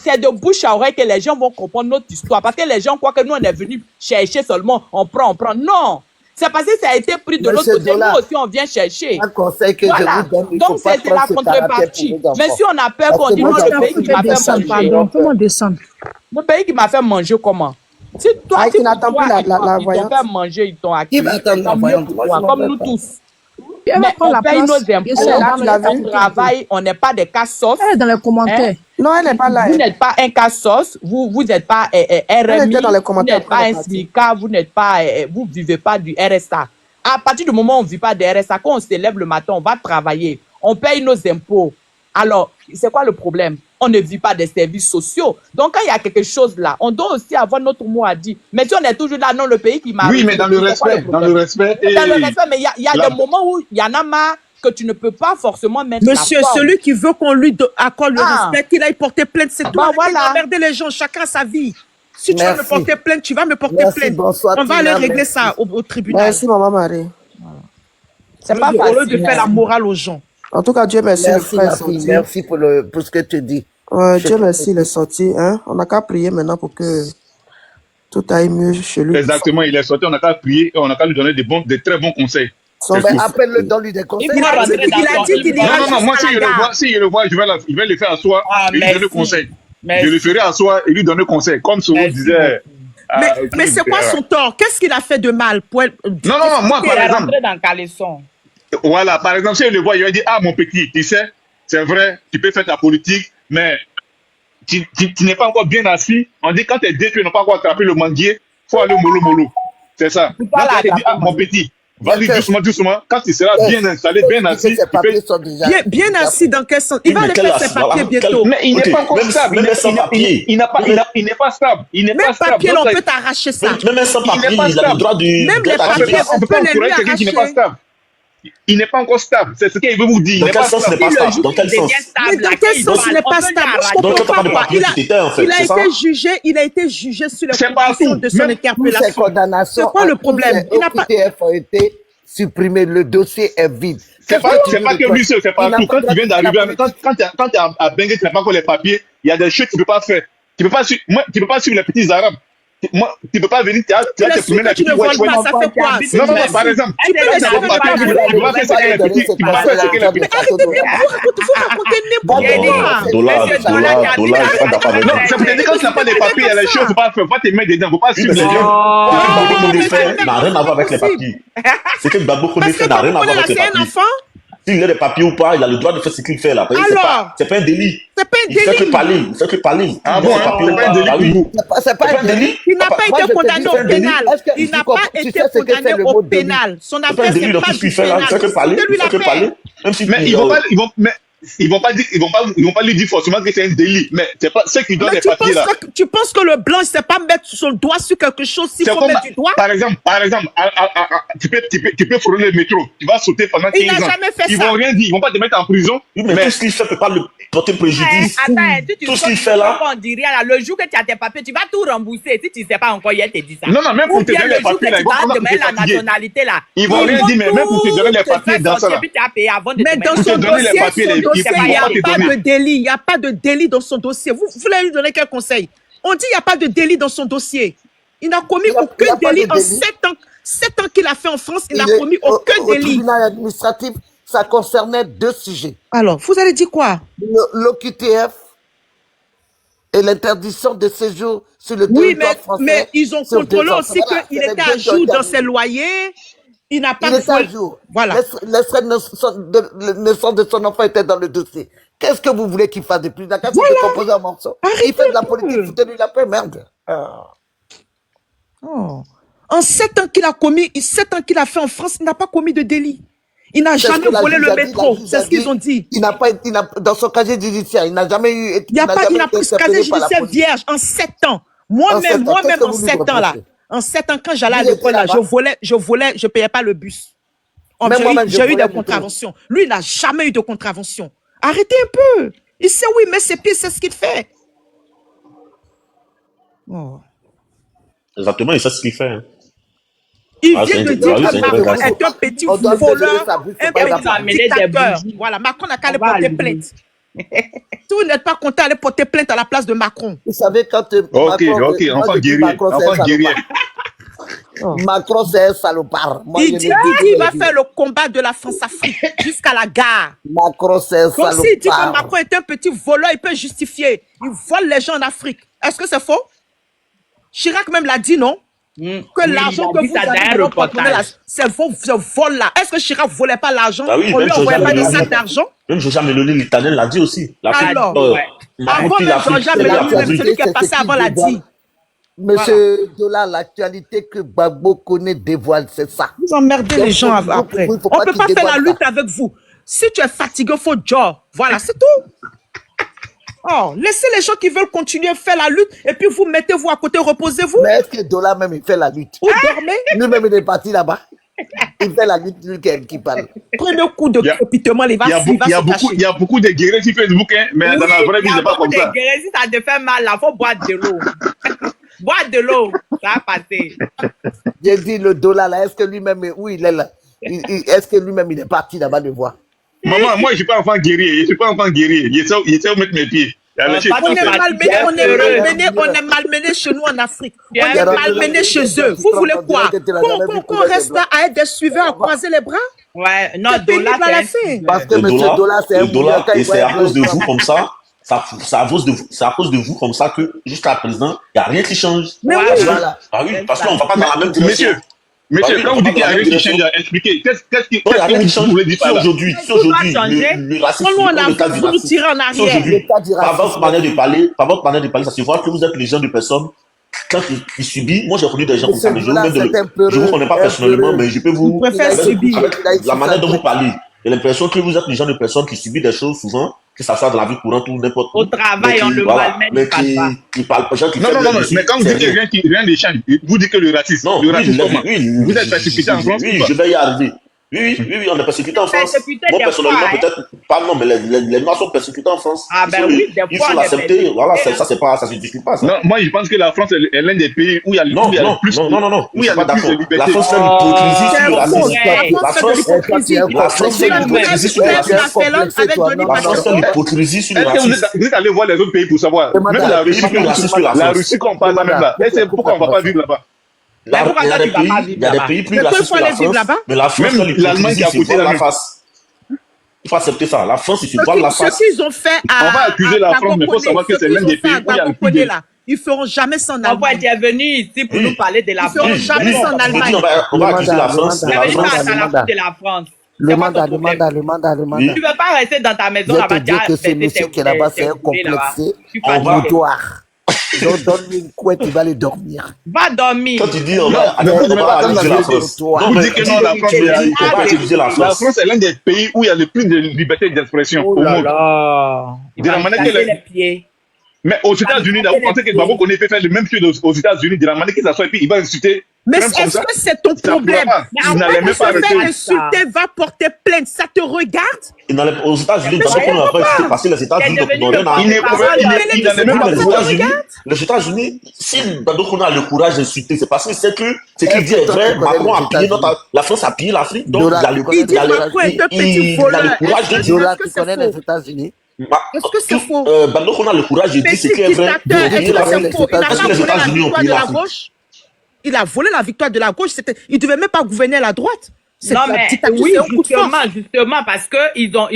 c'est de bouche à oreille que les gens vont comprendre notre histoire. Parce que les gens croient que nous on est venus chercher seulement, on prend. Non! C'est parce que ça a été pris de l'autre côté. Nous aussi, on vient chercher. Un conseil que voilà. je vous donne. Donc, c'est la contrepartie. Mais si on a peur qu'on dit non, le pays qui m'a fait manger. Pardon, comment descendre? Le pays qui m'a fait manger comment? Si toi, Ah, si tu n'attends plus la ils t'ont voyante. fait manger, ils t'ont Qui va accueilli, attendre la tant mieux voyante? pour Moi, toi, je m'en comme fais nous pas. tous. Puis elle va Mais prendre on la paye place. nos impôts, Et c'est là, tu l'as on vu? travaille, on n'est pas des cassos. Elle est dans les Hein? commentaires. Non, elle n'est pas là. Vous n'êtes pas un cassos, vous n'êtes pas Elle RMI, était dans les vous commentaires n'êtes pas après un la partie. SMICA, vous n'êtes pas, vous vivez pas du RSA. À partir du moment où on ne vit pas de RSA, quand on se lève le matin, on va travailler, on paye nos impôts. Alors, c'est quoi le problème? On ne vit pas des services sociaux. Donc, quand il y a quelque chose là, on doit aussi avoir notre mot à dire. Mais si on est toujours là, non, le pays qui m'a... Oui, mais dans le respect, mais il y a la- des moments où il y en a marre que tu ne peux pas forcément mettre Monsieur, la forme. celui qui veut qu'on lui accorde le Ah. respect, qu'il aille porter plainte, c'est toi. Bah, voilà. Emmerder les gens, chacun a sa vie. Si tu vas me Merci. porter plainte, tu vas me porter Merci, plainte. bonsoir, On va aller Tina, régler merci. ça au tribunal. Merci, Maman Marie. C'est pas Au lieu facile. de faire la morale aux gens. En tout cas, Dieu merci, le Merci, frère est ma fille. sorti. Merci pour ce que tu dis. Ouais, Je Dieu te merci, il est sorti. Hein? On n'a qu'à prier maintenant pour que tout aille mieux chez lui. Exactement, il est sorti, on n'a qu'à prier et on n'a qu'à lui donner des très bons conseils. Son C'est Mais tout. appelle-le, donne-lui des conseils. Il a dit qu'il ira Non, moi, jusqu'à si la je le gare. vois, je vais le faire asseoir Ah, et lui merci. donner conseil. Merci. Je le ferai asseoir et lui donner conseil. Comme Soro Merci disait. Mais c'est quoi son tort? Qu'est-ce qu'il a fait de mal? Non, moi, Il par est exemple, rentré dans le caleçon. voilà, par exemple, si je le vois, il va dire, ah, mon petit, tu sais, c'est vrai, tu peux faire ta politique, mais tu n'es pas encore bien assis. On dit, quand tu es détruit, tu n'as pas encore attrapé le manguier, il faut aller mollo. C'est ça. Donc, pas tu là, dis, ah, mon petit, vas-y D'accord. doucement. Quand tu seras bien installé, bien assis, Ses tu peux... papiers sont déjà... Bien assis dans quel sens? Il va mais aller quel faire ses as- voilà, papiers quel- bientôt. Mais il n'est Ok, pas encore même- stable. même sans papier. Il n'est pas stable. Il n'est Même pas stable. papier, Donc, on là, peut t'arracher ça. Même sans Il n'est papier, pas il a le stable. droit de... Même de les la on peut papiers, jeunesse. pas, on peut on peut pas les lui encourager quelqu'un qui n'est pas arracher. stable. Il n'est pas encore stable. C'est ce qu'il veut vous dire. Il Dans n'est quel pas sens stable. n'est pas Le stable? jour Dans qu'il quel sens? devient stable, Mais dans là, quel qu'il sens parle, il n'est on pas peut lui stable? Je arracher. Donc, comprends quand t'as pas de pas. papier, tu t'éteins, en fait, Il a c'est ça? été jugé sur les C'est conditions partout. de son Même Toutes ces interpellation. condamnations, C'est quoi le problème? tous les OQTF ont été supprimés. Le dossier est vide. C'est pas que lui seul, c'est Il n'a partout. pas Quand tu viens de droit de d'arriver, faire la quand tu es à Bengue, tu n'as pas encore les papiers, il y a des choses que tu ne peux pas faire. Tu peux pas suivre les petits arabes. Moi, tu peux pas venir, tu as tes Tu premiers tu ne voles pas, ça fait quoi? Non, par exemple, Tu peux laisser tu vas faire ce que les petits, tu peux pas faire ce que les petits. Vous racontez n'importe quoi. Dollar, je suis pas d'accord avec Non, toi. ça veut dire quand tu n'as pas les papiers, il y a des choses qu'il ne faut pas faire. Va te mettre dedans, il ne faut pas Oui, suivre mais les c'est gens. Gbagbo Kone fait n'a rien à voir avec les papiers. Ce que Gbagbo Kone Parce fait que n'a rien à voir Babou avec les c'est un papiers. enfant. S'il a des papiers ou pas, il a le droit de faire ce qu'il fait là. Alors? C'est pas un délit. C'est pas un Il fait que délit. parler. Il fait que parler. Ah bon, Il a ses hein, papiers c'est ou pas un délit Ah oui. pour vous. C'est pas un délit. Il n'a pas Moi, je été te condamné dis, au c'est un délit. pénal. Est-ce que Il n'a tu pas comprends- tu été sais ce que c'est condamné le au mot délit? pénal. Son C'est pas un affaire, délit c'est dans pas tout ce du qu'il fait là. Il pénal. fait que parler. C'est lui Il fait que l'affaire. parler. Même si Mais ils vont pas lui dire forcément que c'est un délit. Mais c'est pas ceux qui donnent Mais les papiers là. tu penses que le blanc, il ne sait pas mettre son doigt sur quelque chose s'il C'est faut comme, mettre du doigt? par exemple, tu peux frôler le métro. Tu vas sauter pendant 15 ans. Il n'a jamais fait Ils ça. vont rien dire. Ils vont pas te mettre en prison. Oui, mais tout ce qu'il fait peut pas le porter préjudice. Attends, Tout ce qu'il fait là. on dirait là, le jour que tu as tes papiers, tu vas tout rembourser. Si tu ne sais pas encore, hier, te dit ça. Non, même Ou pour te bien donner le les jour papiers que là, tu ils vont vas commencer demander à la te fatiguer. nationalité là. Ils vont rien dire, mais même pour te donner les papiers dans ça là. Puis tu as payé avant de Mais te dans mettre. son te donner les dossier, papiers, il ils vont n'y a pas te pas donner. de délit. Il n'y a pas de délit dans son dossier. Vous voulez lui donner quel conseil? On dit qu'il n'y a pas de délit dans son dossier. Il n'a commis Il y a aucun pas de délit en délit. 7 ans. 7 ans qu'il a fait en France, il n'a Il est commis aucun au délit. tribunal administratif, ça concernait 2 sujets. Alors, vous allez dire quoi? L'OQTF et l'interdiction de séjour sur le Oui, territoire français. mais ils ont sur contrôlé 2 ans. aussi Voilà, qu'il c'est les était 2 à jour qui ont dans été ses loyers. Il n'a pas Il était à volé. jour. Voilà. Les frais de naissance de son enfant étaient dans le dossier. Qu'est-ce que vous voulez qu'il fasse de plus? Il n'a qu'à se décomposer en morceaux. Il fait de la politique, foutez-lui la paix, merde. Oh. En 7 ans qu'il a commis, 7 ans qu'il a fait en France, il n'a pas commis de délit. Il n'a C'est ce jamais que la volé juge le a dit, métro. la juge C'est a ce qu'ils dit. ont dit. Dans son casier judiciaire, il n'a jamais eu. Il n'a jamais pas été ce casier interpellé par la judiciaire police. vierge en 7 ans. En 7 Moi-même, ans, qu'est-ce que en vous lui 7 ans là, reprochez? en 7 ans, quand j'allais à Il était l'école là, là-bas. je ne payais pas le bus. Oh, Même moi-même, je j'ai eu volais des le métro. contraventions. Lui, il n'a jamais eu de contravention. Arrêtez un peu. Il sait où il met ses pieds, c'est ce qu'il fait. Oh. Exactement, il sait ce qu'il fait. hein. Il Ah, vient c'est de un- dire ah oui, que c'est un Macron garçon. est un petit On doit voleur, mesurer sa bouche, un c'est pas petit grave. amener des dictateur. bougies. Voilà, Macron n'a qu'à aller On va porter allumer. plainte. Si vous n'êtes pas content, allez porter plainte à la place de Macron. Vous savez, quand Ok, Macron, ok, moi, enfant je dis guerrier. Macron, c'est Enfant un guerrier. salopard. Macron, c'est un salopard. Moi, je Il le dit dis, qu'il va faire le combat de la France-Afrique jusqu'à la gare. Macron, c'est un Donc s'il dit que salopard. Macron est un petit voleur, il peut justifier. Il vole les gens en Afrique. Est-ce que c'est faux? Chirac même l'a dit, non? Que l'argent que vous avez dans votre monnaie, c'est ce vol-là. Est-ce que Chirac ne volait pas l'argent? Ah oui, On lui envoyait pas des sacs d'argent? Même Georges Mélanie, l'Italien, l'a dit aussi. Alors, avant même Georges Mélanie, même celui qui est passé avant l'a dit. Monsieur Dola, l'actualité que Gbagbo connaît dévoile, c'est ça. Vous emmerdez les gens après. On ne peut pas faire la lutte avec vous. Si tu es fatigué, il faut genre. Voilà, c'est tout. Oh, laissez les gens qui veulent continuer à faire la lutte et puis vous mettez-vous à côté, reposez-vous. Mais est-ce que Dola même, il fait la lutte? Vous dormez? Lui-même, il est parti là-bas. Il fait la lutte, lui qui parle. Premier coup de crépitement, il va il y a beaucoup de guerriers sur Facebook, hein, mais dans la vraie vie, c'est pas comme ça. Si ça te fait mal, il faut boire de l'eau. Boire de l'eau, ça va passer. J'ai dit le Dola là, est-ce que lui-même, où il est là? Est-ce que lui-même, il est parti là-bas de voir? Maman, moi, je suis pas enfant guerrier. Je suis pas enfant guerrier. Je sais où mettre mes pieds. On est malmené chez nous en Afrique. On est malmené chez eux. Vous voulez quoi? Qu'on reste là à être des suiveurs, à croiser les bras? Ouais, non, Dola, parce que M. Dola, c'est un Dola, et c'est à cause de vous comme ça. C'est à cause de vous comme ça que jusqu'à présent, il n'y a rien qui change. Mais oui. Voilà. Ah oui, parce qu'on ne va pas dans la même direction. Monsieur, quand vous dites qu'il n'y a rien qui change, expliquez. Qu'est-ce que vous voulez dire par là? Si aujourd'hui, le racisme, vous nous tirez en arrière. Par votre manière de parler, ça se voit que vous êtes les gens de personnes. Quand il subit, moi j'ai connu des gens comme ça, mais je ne vous connais pas personnellement, mais je peux vous. La manière dont vous parlez, j'ai l'impression que vous êtes les gens de personnes qui subissent des choses souvent, que ça soit dans la vie courante ou n'importe où. Au travail, on le malmène, mais qui parlent pas. Non, mais quand vous dites que rien ne change, vous dites que le racisme. Non, le racisme, vous êtes persécuté en France? Oui, je vais y arriver. Oui, on est persécuté en France. Moi, personnellement, peut-être pas, non, mais les Noirs sont persécutés en France. Ah, ben oui, des fois. Il faut l'accepter. Voilà, ça se discute pas. Non, moi, je pense que la France est l'un des pays où il y a le plus. Non. Où il y a le plus de liberté. La France fait l'hypocrisie sur le racisme. La France fait l'hypocrisie sur le racisme. La France fait l'hypocrisie sur le racisme. Vous êtes allé voir les autres pays pour savoir. Même la Russie, quand on parle même là. Pourquoi on ne va pas vivre là-bas? Il y a des pays plus racistes que la France, mais la France, l'Allemagne qui a poussé la face. Il faut accepter ça. La France, il se voit la face. Ce qu'ils ont fait on va accuser la France, mais il faut savoir que c'est l'un des pays où il y a le plus de... Ils feront jamais ça en Allemagne. On va être venu ici pour nous parler de la France. Ils feront jamais ça en Allemagne. On va accuser la France. De la France. Le mandat. Tu ne veux pas rester dans ta maison là-bas. Je te dis que ce monsieur qui est là-bas, c'est un complexé. On va boudoir. Donc donne-lui une couette, il va aller dormir. Va dormir. Quand tu dis on va accuser la France. Vous dites que non, la France est l'un des pays où il y a le plus de liberté d'expression au monde. De la manière les pieds. Mais aux États-Unis, vous pensez que Gbagbo peut faire le même chose aux États-Unis de la manière qu'il s'assoit et puis il va insulter. Mais est-ce que c'est ton problème? Il n'allait même pas arrêter. Insulter, va porter plainte, ça te regarde? Aux États-Unis, Gbagbo n'a pas été passé les États-Unis, donc il n'allait même pas les États-Unis. Si Gbagbo a le courage d'insulter, c'est parce que c'est que ce qu'il dit est vrai. Macron a pillé la France a pillé l'Afrique, donc il a le courage de dire. Tu connais les États-Unis? Est-ce que c'est faux? Gbagbo a le courage de dire ce qui est vrai. Est-ce que les États-Unis ont pillé l'Afrique? Il a volé la victoire de la gauche. Il ne devait même pas gouverner à la droite. Non, mais oui, justement, parce que ils ont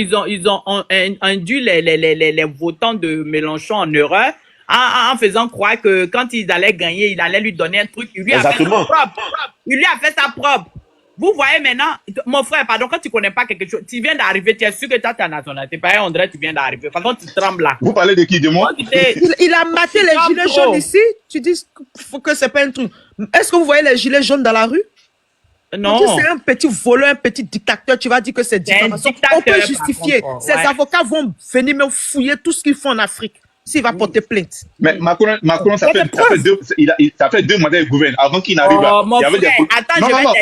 induit les votants de Mélenchon en erreur en faisant croire que quand ils allaient gagner, il allait lui donner un truc. Il lui a fait ça propre. Il lui a fait ça propre. Vous voyez maintenant, mon frère, pardon, quand tu connais pas quelque chose, tu viens d'arriver, tu es sûr que tu as ta nationalité. Pareil, on dirait que tu viens d'arriver. Par contre, tu trembles là. Vous parlez de qui? De moi? Il a maté les gilets jaunes ici. Tu dis que c'est pas un truc. Est-ce que vous voyez les gilets jaunes dans la rue? Non. C'est un petit voleur, un petit dictateur. Tu vas dire que c'est diffamation. On peut justifier. Ces avocats vont venir me fouiller tout ce qu'ils font en Afrique. S'il va porter plainte. Mais Macron, ça fait 2 mandats de gouvernement. Avant qu'il n'arrive là, il y avait des problèmes.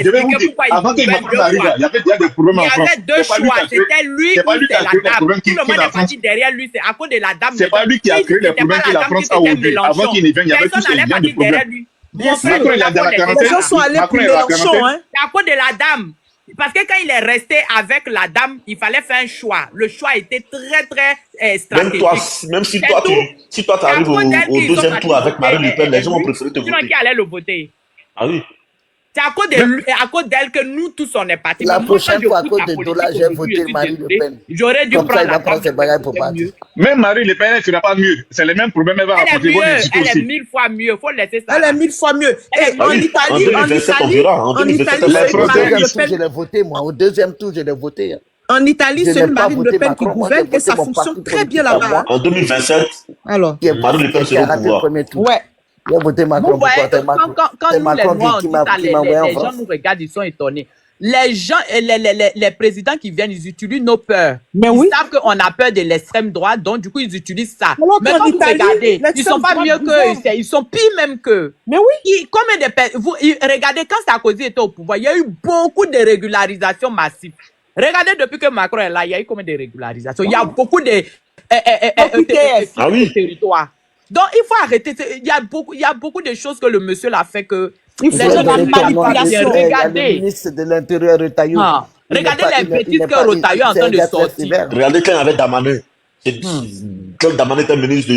Je vais vous dire, avant qu'il n'arrive là, il y avait déjà des problèmes en France. Il y avait 2 choix. C'était lui ou c'est la dame. Tout le monde est parti derrière lui. C'est à cause de la dame. C'est pas lui qui a créé les problèmes que la France a oubliés. Avant qu'il ne vienne, il y avait tous ces liens de problèmes. Macron, il a dans la quarantaine. Les gens sont allés pour Mélenchon. C'est à cause de la dame. Parce que quand il est resté avec la dame, il fallait faire un choix. Le choix était très, très stratégique. Même si toi, tu arrives au 2e tour avec Marine Le Pen, les gens vont préférer te voter. Sinon, qui allait le voter? Ah oui. C'est à cause de lui et à cause d'elle que nous tous on est partis. La Mais moi, prochaine quand fois, à je cause quitte la de politique, dollars, j'ai aujourd'hui, voté je suis Marine Le désolé. Pen. J'aurais dû Comme ça, prendre il la va prendre dame ses bagages pour c'est partir. mieux. Même Marie Le Pen, elle ne sera pas mieux. C'est les mêmes problèmes, elle va Elle est rencontrer. Vous mieux, l'insultez elle est aussi. 1000 fois mieux. Faut laisser ça. Elle est Là. 1000 fois mieux. Elle est Et mieux. en Ah oui, Italie, en 2027, on verra. En 2027, Italie, ça va Le être c'est premier Marine Le tour, je Pen. l'ai voté, moi. Au deuxième tour, je l'ai voté. Hein. En Italie, Je c'est n'ai une pas Marine Le voté Pen qui Macron. Moi, j'ai gouverne et voté ça mon fonctionne parti très bien politique à là-bas. moi. En 2027, Alors, Marine Le Pen Qui sera a au raté le pouvoir. premier tour. ouais. J'ai voté Vous Macron. voyez, Pourquoi? C'est Macron. quand C'est nous, les Macron Noirs, on qui dit m'a ça, envoyé en les gens France. nous regardent, ils sont étonnés. Les gens, les présidents qui viennent, ils utilisent nos peurs. Mais Ils oui. savent qu'on a peur de l'extrême droite, donc du coup, ils utilisent ça. Alors Mais qu'en quand vous Italie, regardez, ils sont l'extrême pas droite mieux gouverne. qu'eux, ils sont pires même qu'eux. Mais oui. Combien de regardez, quand Sarkozy était au pouvoir, il y a eu beaucoup de régularisations massives. Regardez, depuis que Macron est là, il y a eu combien de régularisations? Il y a beaucoup de Ah oui. territoires. Donc, il faut arrêter. Il y a beaucoup de choses que le monsieur l'a fait que Il les faut gens de la n'ont pas bien manipulation. Il y a le regardé. ministre de l'Intérieur, Retailleau. Ah. Il n'est Regardez pas- les il n'est- bêtises il n'est que pas- Rotaillot est en c'est train un de gars très sortir. sévère. Regardez quand il y avait Damanin. Quand Damanin était ministre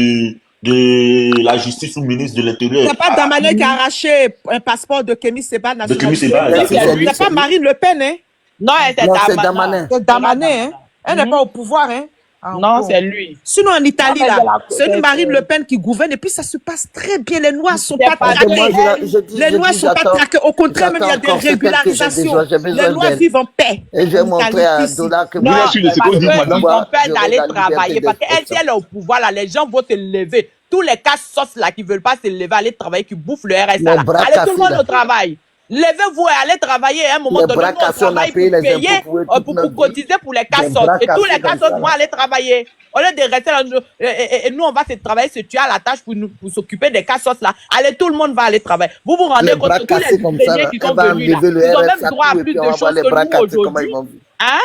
de la Justice ou ministre de l'Intérieur. C'est pas Damanet qui a arraché un passeport de Kémy Seba De Kémy nationalité. Seba, exactement. C'est pas Marine Le Pen, hein. Non, c'est Non, c'est Damanin. Damanin. C'est Damanet, hein. Elle n'est pas au pouvoir, hein. Ah, Non, bon. c'est lui. Sinon, en Italie, Non, mais là, c'est une c'est- Marine Le Pen qui gouverne et puis ça se passe très bien. Les Noirs sont C'est pas pas traqués. de moi, Les Noirs sont pas traqués. Au contraire, même il y a des j'attends encore ce qu'elle régularisations. fait, j'ai besoin Les Noirs d'elle. vivent en paix. Et j'ai En montré Italie, à ici. Dola que Non, Vous là, sur parce ce qu'on dit, qu'ils madame. ont peur d'aller J'aurai la travailler. liberté Parce qu'elle, si d'expression. elle est au pouvoir, là, les gens vont se lever. Tous les cassos là qui veulent pas se lever, aller travailler, qui bouffent le RSA. Les Là. bras Allez, tout le cassés, monde là. au travail. Levez-vous et allez travailler. À un moment Les donné, bras nous, on cassés, on a travaille payé pour les payer, impôts pour toute pour notre vie. cotiser pour les cassos. bras Et tous cassés les comme cassos ça, vont là. aller travailler. Au lieu de rester là, et nous, on va se travailler, se tuer à la tâche pour s'occuper des cassos là. Allez, tout le monde va aller travailler. Vous vous rendez Les compte bras que tous cassés les comme ça, Ukrainiens là, qui elle sont va venus là, enlever le ils ont RSA même droit à tout, et plus puis de on va choses voir les que bras nous cassés, comment aujourd'hui. ils vont vivre. Hein?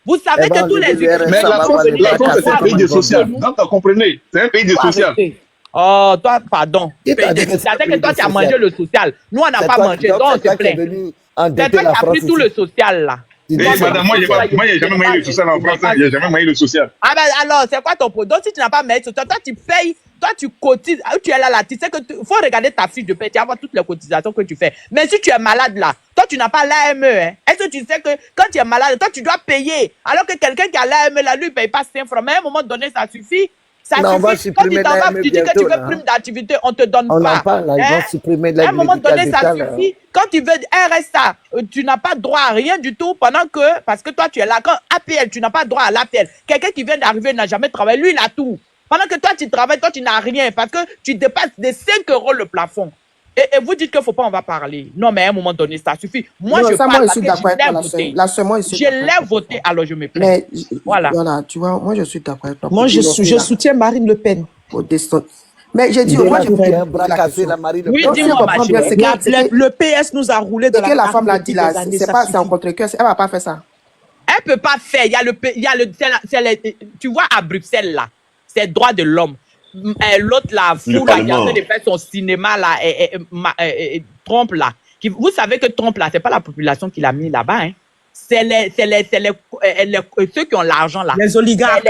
Vous savez Elle va que tous les enlever le Mais RSA, la va France, voir les la bras France, c'est un cassés, pays de comment ils vont social. vivre. Donc, comprenez, c'est un pays de Faut social. arrêter. Oh, toi, pardon. Qui t'a dit que c'est C'est-à-dire que un toi, pays tu as social? mangé le social. Nous, on n'a C'est pas toi mangé, qui- donc on c'est se toi qui es plaint. venu C'est endetter toi la qui as France pris tout ici. le social, là. Tu Eh, dis ça. madame, moi, j'ai jamais moyen le social en France. Hein. Il n'y a jamais moyen le social. Ah ben alors, c'est quoi ton produit? Donc, si tu n'as pas mis sur toi, tu payes, toi, tu cotises. Ah, tu es là, tu sais que faut regarder ta fiche de paie, tu vas voir toutes les cotisations que tu fais. Mais si tu es malade là, toi, tu n'as pas l'AME, hein. Est-ce que tu sais que quand tu es malade, toi, tu dois payer. Alors que quelqu'un qui a l'AME là, lui, il paye pas 5 francs. Mais à un moment donné, ça suffit. Ça Non, on va suffit. Quand tu supprimer t'en vas, l'AME tu dis que tu bientôt, veux là, prime hein. d'activité, on te donne On pas. en parle, là, ils Hein? vont supprimer À l'aide un moment médicale donné, ça d'État, là. suffit. Quand tu veux RSA, tu n'as pas droit à rien du tout pendant que, parce que toi, tu es là. Quand APL, tu n'as pas droit à l'APL. Quelqu'un qui vient d'arriver n'a jamais travaillé, lui, il a tout. Pendant que toi, tu travailles, toi, tu n'as rien parce que tu dépasses de 5 euros le plafond. Et vous dites qu'il ne faut pas, on va parler. Non, mais à un moment donné, ça suffit. Moi, Non, je ça, parle moi, je parce suis que d'accord je avec toi, l'ai la voté. sœur. La sœur, moi, je suis Je d'accord avec l'ai toi. voté, alors je me plains. Mais Voilà. voilà, tu vois, moi, je suis d'accord avec toi. Moi, je Pour soutiens Marine Le Pen. au destin. Mais j'ai dit, Dola, moi, je tu voudrais as un bras la cassé, question. la Marie Le Oui, Pen. Donc, si on dis-moi, ma comprend bien, chérie. Le PS nous a roulé ce dans que la femme l'a depuis dit là, des années, c'est ça pas, c'est en suffit. contre-cœur, elle va pas faire ça. Elle peut pas faire. Il y a tu vois, à Bruxelles, là, c'est droit de l'homme. L'autre, la fou, là, qui est en Parlement. train de faire son cinéma, là, Trump, là. Vous savez que Trump, là, c'est pas la population qui l'a mis là-bas, hein. C'est ceux qui ont l'argent, là. Les oligarques.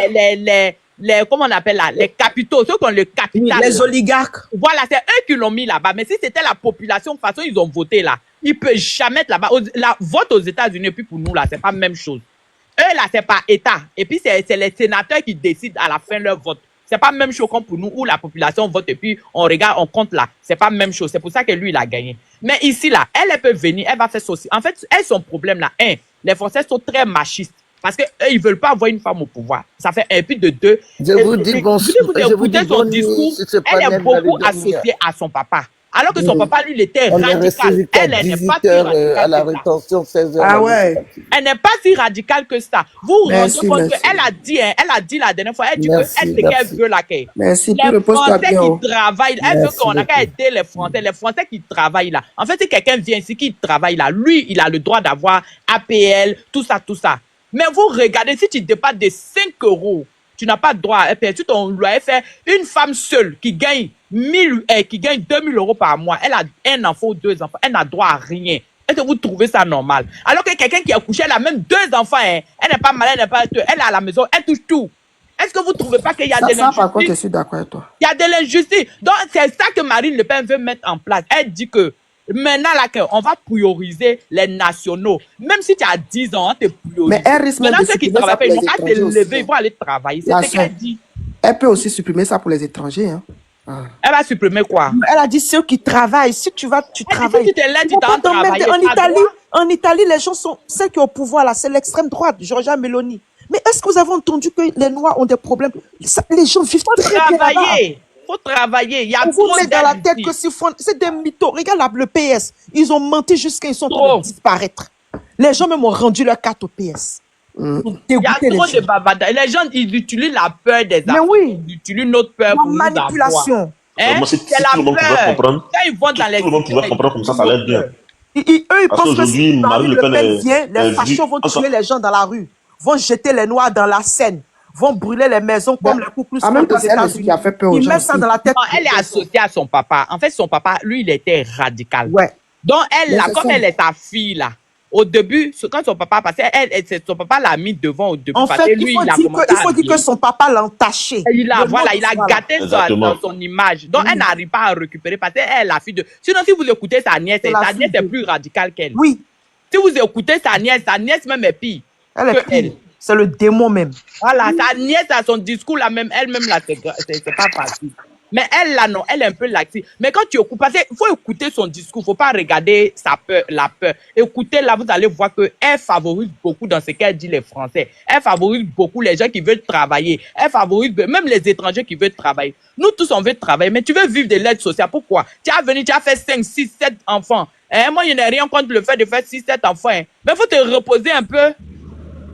Comment on appelle là? Les capitaux, ceux qui ont le capital. Les là. oligarques. Voilà, c'est eux qui l'ont mis là-bas. Mais si c'était la population, de toute façon, ils ont voté là. Ils peuvent jamais être là-bas. La vote aux États-Unis, et puis pour nous, là, c'est pas la même chose. Eux, là, c'est pas État. Et puis, c'est les sénateurs qui décident à la fin leur vote. C'est pas même chose comme pour nous, où la population vote et puis on regarde, on compte là. C'est pas même chose. C'est pour ça que lui, il a gagné. Mais ici, là, elle peut venir, elle va faire ça aussi. En fait, elle, son problème, là, les Français sont très machistes. Parce que eux, ils veulent pas avoir une femme au pouvoir. Ça fait un, puis de deux. Je vous dis bon, Si vous écoutez son discours, elle est beaucoup associée à son papa. Alors que son papa, lui, il était on est resté radical. jusqu'à Elle n'est pas 18 si heures radicale à la que ça. rétention, 16 heures. Ah ouais. Elle n'est pas si radicale que ça. Vous vous rendez Merci, compte merci. qu'elle a dit la dernière fois, elle dit Merci, que elle, ce merci. qu'elle veut là. Merci, puis Les repose-toi Français bien. oh. qui travaillent, elle veut Merci qu'on a qu'à beaucoup. aider les Français qui travaillent là. En fait, si quelqu'un vient ici qui travaille là, lui, il a le droit d'avoir APL, tout ça, tout ça. Mais vous regardez, si tu dépasses de 5 euros, tu n'as pas droit à APL. Si ton loyer fait une femme seule qui gagne 2000 euros par mois, elle a un enfant ou 2 enfants, elle n'a droit à rien. Est-ce que vous trouvez ça normal? Alors que quelqu'un qui a couché, elle a même 2 enfants, hein. Elle n'est pas malade, elle n'est pas, elle est à la maison, elle touche tout. Est-ce que vous trouvez pas qu'il y a de Ça, par contre, je l'injustice? suis d'accord avec toi. Il y a de l'injustice. Donc, c'est ça que Marine Le Pen veut mettre en place. Elle dit que Maintenant, là, on va prioriser les nationaux. Même si tu as 10 ans, tu es priorisé. Mais elle risque même Maintenant, de ceux qui supprimer ça travaillent pas, pour ils les vont pas étrangers aussi. s'élever, ils vont aller travailler. C'est La ce qu'elle sœur, dit. elle peut aussi supprimer ça pour les étrangers. Hein. Ah. Elle va supprimer quoi? Elle a dit ceux qui travaillent. Si tu vas, tu Elle dit, travailles. si tu es là, Ils tu vont t'en pas t'emmerder. travailler. En Italie, les gens sont ceux qui ont au pouvoir là, c'est l'extrême droite, Giorgia Meloni. Mais est-ce que vous avez entendu que les Noirs ont des problèmes? Les gens vivent très bien là-bas. Faut travailler. Il y a On vous trop met dans la tête ici. que c'est des mythos. Regarde là, le PS. Ils ont menti jusqu'à ils sont en train de disparaître. Les gens même ont rendu leur carte au PS. Il y a trop de bavardage. Les gens, ils utilisent la peur des Mais oui. Ils utilisent notre peur pour nous manipulation. Hein? Moi, si C'est tout la le monde pouvait peur. comprendre, Quand ils vont dans les... tout le monde pouvait comprendre comme ça l'aide bien. Eux, ils Parce pensent que qu'aujourd'hui, si Marine Le Pen vient, les fachos vont tuer les gens dans la rue, vont jeter les Noirs dans la Seine, vont brûler les maisons comme les Ku Klux En même temps, aux c'est elle aussi États-Unis. qui a fait peur aux Ils gens mettent ça aussi. dans la tête. Non, elle est associée à son papa. En fait, son papa, lui, il était radical. Ouais. Donc, elle, Mais là, c'est comme ça. elle est ta fille, là, au début, quand son papa passait, son papa l'a mis devant au début. En parce fait, que lui, il faut dire que son papa l'a entaché. il a gâté Exactement. dans son image. Donc, elle n'arrive pas à récupérer parce qu'elle est la fille de... Sinon, si vous écoutez sa nièce est plus radicale qu'elle. Oui. Si vous écoutez sa nièce même est pire. Elle est pire. C'est le démon même. Voilà, sa nièce a son discours là même, elle-même là, c'est pas facile. Mais elle là, non, elle est un peu laxiste. Mais quand tu écoutes, parce qu'il faut écouter son discours, faut pas regarder sa peur, la peur. Écoutez là, vous allez voir qu'elle favorise beaucoup dans ce qu'elle dit les Français. Elle favorise beaucoup les gens qui veulent travailler. Elle favorise même les étrangers qui veulent travailler. Nous tous, on veut travailler, mais tu veux vivre de l'aide sociale. Pourquoi? Tu as venu, tu as fait 5, 6, 7 enfants. Hein? Moi, je n'ai rien contre le fait de faire 6, 7 enfants. Hein. Mais il faut te reposer un peu.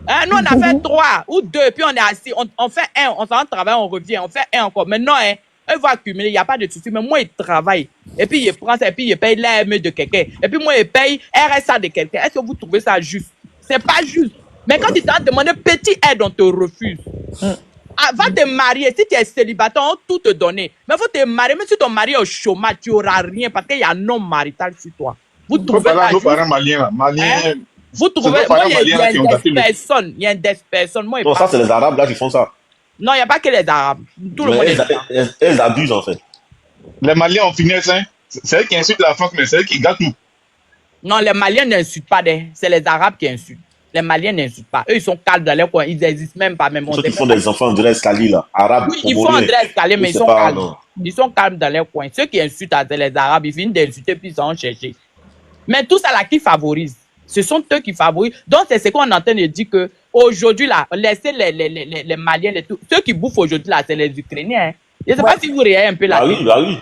Hein, nous, on a fait 3 ou 2, puis on est assis. On fait 1, on s'en travaille, on revient. On fait 1 encore. Mais non, hein, eux vont accumuler, il n'y a pas de souci. Mais moi, ils travaillent. Et puis, ils prennent ça, et puis ils payent l'AME de quelqu'un. Et puis, moi, ils payent RSA de quelqu'un. Est-ce que vous trouvez ça juste? C'est pas juste. Mais quand ils t'ont demandé petit aide, on te refuse. Ah, va te marier. Si tu es célibataire, on va tout te donner. Mais il faut te marier. Même si ton mari est au chômage, tu n'auras rien parce qu'il y a un non marital sur toi. Vous trouvez ça juste? Malien. Vous trouvez, moi, il y a des personnes, moi, Non, ça, c'est les Arabes là qui font ça. non, il n'y a pas que les Arabes. Tout le monde est ça. Elles abusent en fait. Les Maliens ont fini, hein. C'est eux qui insultent la France, mais c'est eux qui gâtent tout. Non, les Maliens n'insultent pas, c'est les Arabes qui insultent. Les Maliens n'insultent pas. Eux, ils sont calmes dans leur coin, ils n'existent même pas. Même Ceux qui font des enfants André Escali là, Arabes, oui, ils font André Escali, mais ils sont calmes. Ils sont calmes dans leur coin. Ceux qui insultent, c'est les Arabes, ils finissent d'insulter puis ils s'en chercher. Mais tout ça là, qui favorise? Ce sont eux qui favorisent. Donc, c'est ce qu'on est en train de dire que aujourd'hui, là, laissez les Maliens, ceux qui bouffent aujourd'hui, là, c'est les Ukrainiens. Hein. Je ne sais pas si vous riez un peu là. Ah oui, bah oui.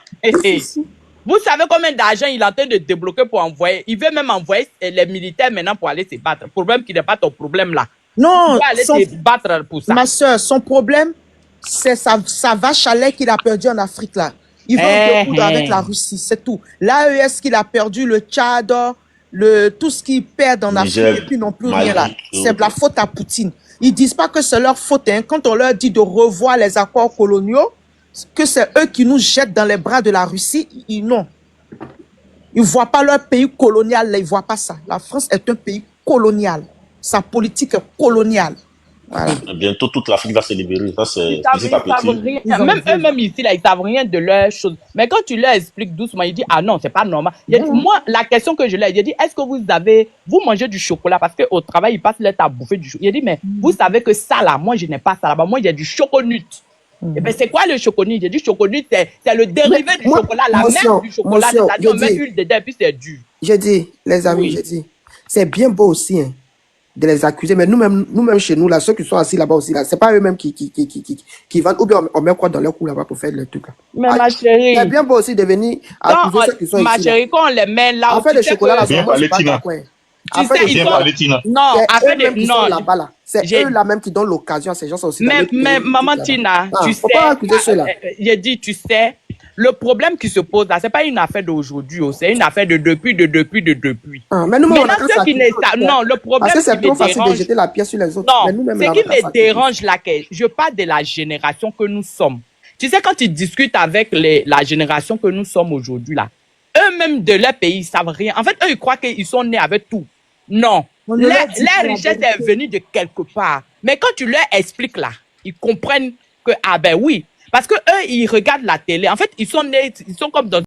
Vous savez combien d'argent il est en train de débloquer pour envoyer? Il veut même envoyer les militaires maintenant pour aller se battre. Problème qui n'est pas ton problème là. Non, il va aller se battre pour ça. Ma soeur, son problème, c'est sa vache à lait qu'il a perdu en Afrique là. Il va en découdre avec la Russie, c'est tout. L'AES qu'il a perdu, le Tchad, tout ce qu'ils perdent en Afrique et puis n'ont plus rien là. C'est de la faute à Poutine. Ils disent pas que c'est leur faute. Hein. Quand on leur dit de revoir les accords coloniaux, que c'est eux qui nous jettent dans les bras de la Russie, non. Ils ne voient pas leur pays colonial, là, ils ne voient pas ça. La France est un pays colonial. Sa politique est coloniale. Voilà. Bientôt, toute l'Afrique va se libérer. Ça, c'est petit à petit. Même eux-mêmes ici, là, ils ne savent rien de leurs choses. Mais quand tu leur expliques doucement, ils disent, ah non, c'est pas normal. Dit, moi, la question que je leur ai dit, est-ce que vous mangez du chocolat? Parce qu'au travail, ils passent leur temps à bouffer du chocolat. Il dit, mais vous savez que ça, là, moi, je n'ai pas ça là-bas. Moi, j'ai du choconut. Et ben c'est quoi le choconut? J'ai dit choconut, c'est le dérivé du chocolat, la merde du chocolat. C'est-à-dire on met l'huile dedans et puis c'est dur. J'ai dit, les amis, j'ai dit, c'est bien beau aussi hein, de les accuser, mais nous-mêmes chez nous, là, ceux qui sont assis là-bas aussi, là, c'est pas eux-mêmes qui vendent, ou bien on met quoi dans leur cou là-bas pour faire le truc. Là. Mais ma chérie. C'est bien beau aussi de venir accuser ceux qui sont ici. Ma chérie, quand on les met là, en fait, le chocolat, là, c'est pas tu sais, ils sont... Non, après non, là-bas, là. C'est eux-là même qui donnent l'occasion à ces gens aussi. Mais maman Tina, tu sais, j'ai dit, tu sais, le problème qui se pose là, c'est pas une affaire d'aujourd'hui, c'est une affaire de depuis. Mais nous, maintenant, ceux qui ne savent, non, le problème qui me dérange... C'est trop facile de jeter la pierre sur les autres. Non, ce qui me dérange là, je parle de la génération que nous sommes. Tu sais, quand ils discutent avec la génération que nous sommes aujourd'hui là, eux-mêmes de leur pays, ils savent rien. En fait, eux, ils croient qu'ils sont nés avec tout. Non. Leur richesse est venue de quelque part. Mais quand tu leur expliques là, ils comprennent que, ah ben oui. Parce que eux, ils regardent la télé. En fait, ils sont nés, ils sont comme dans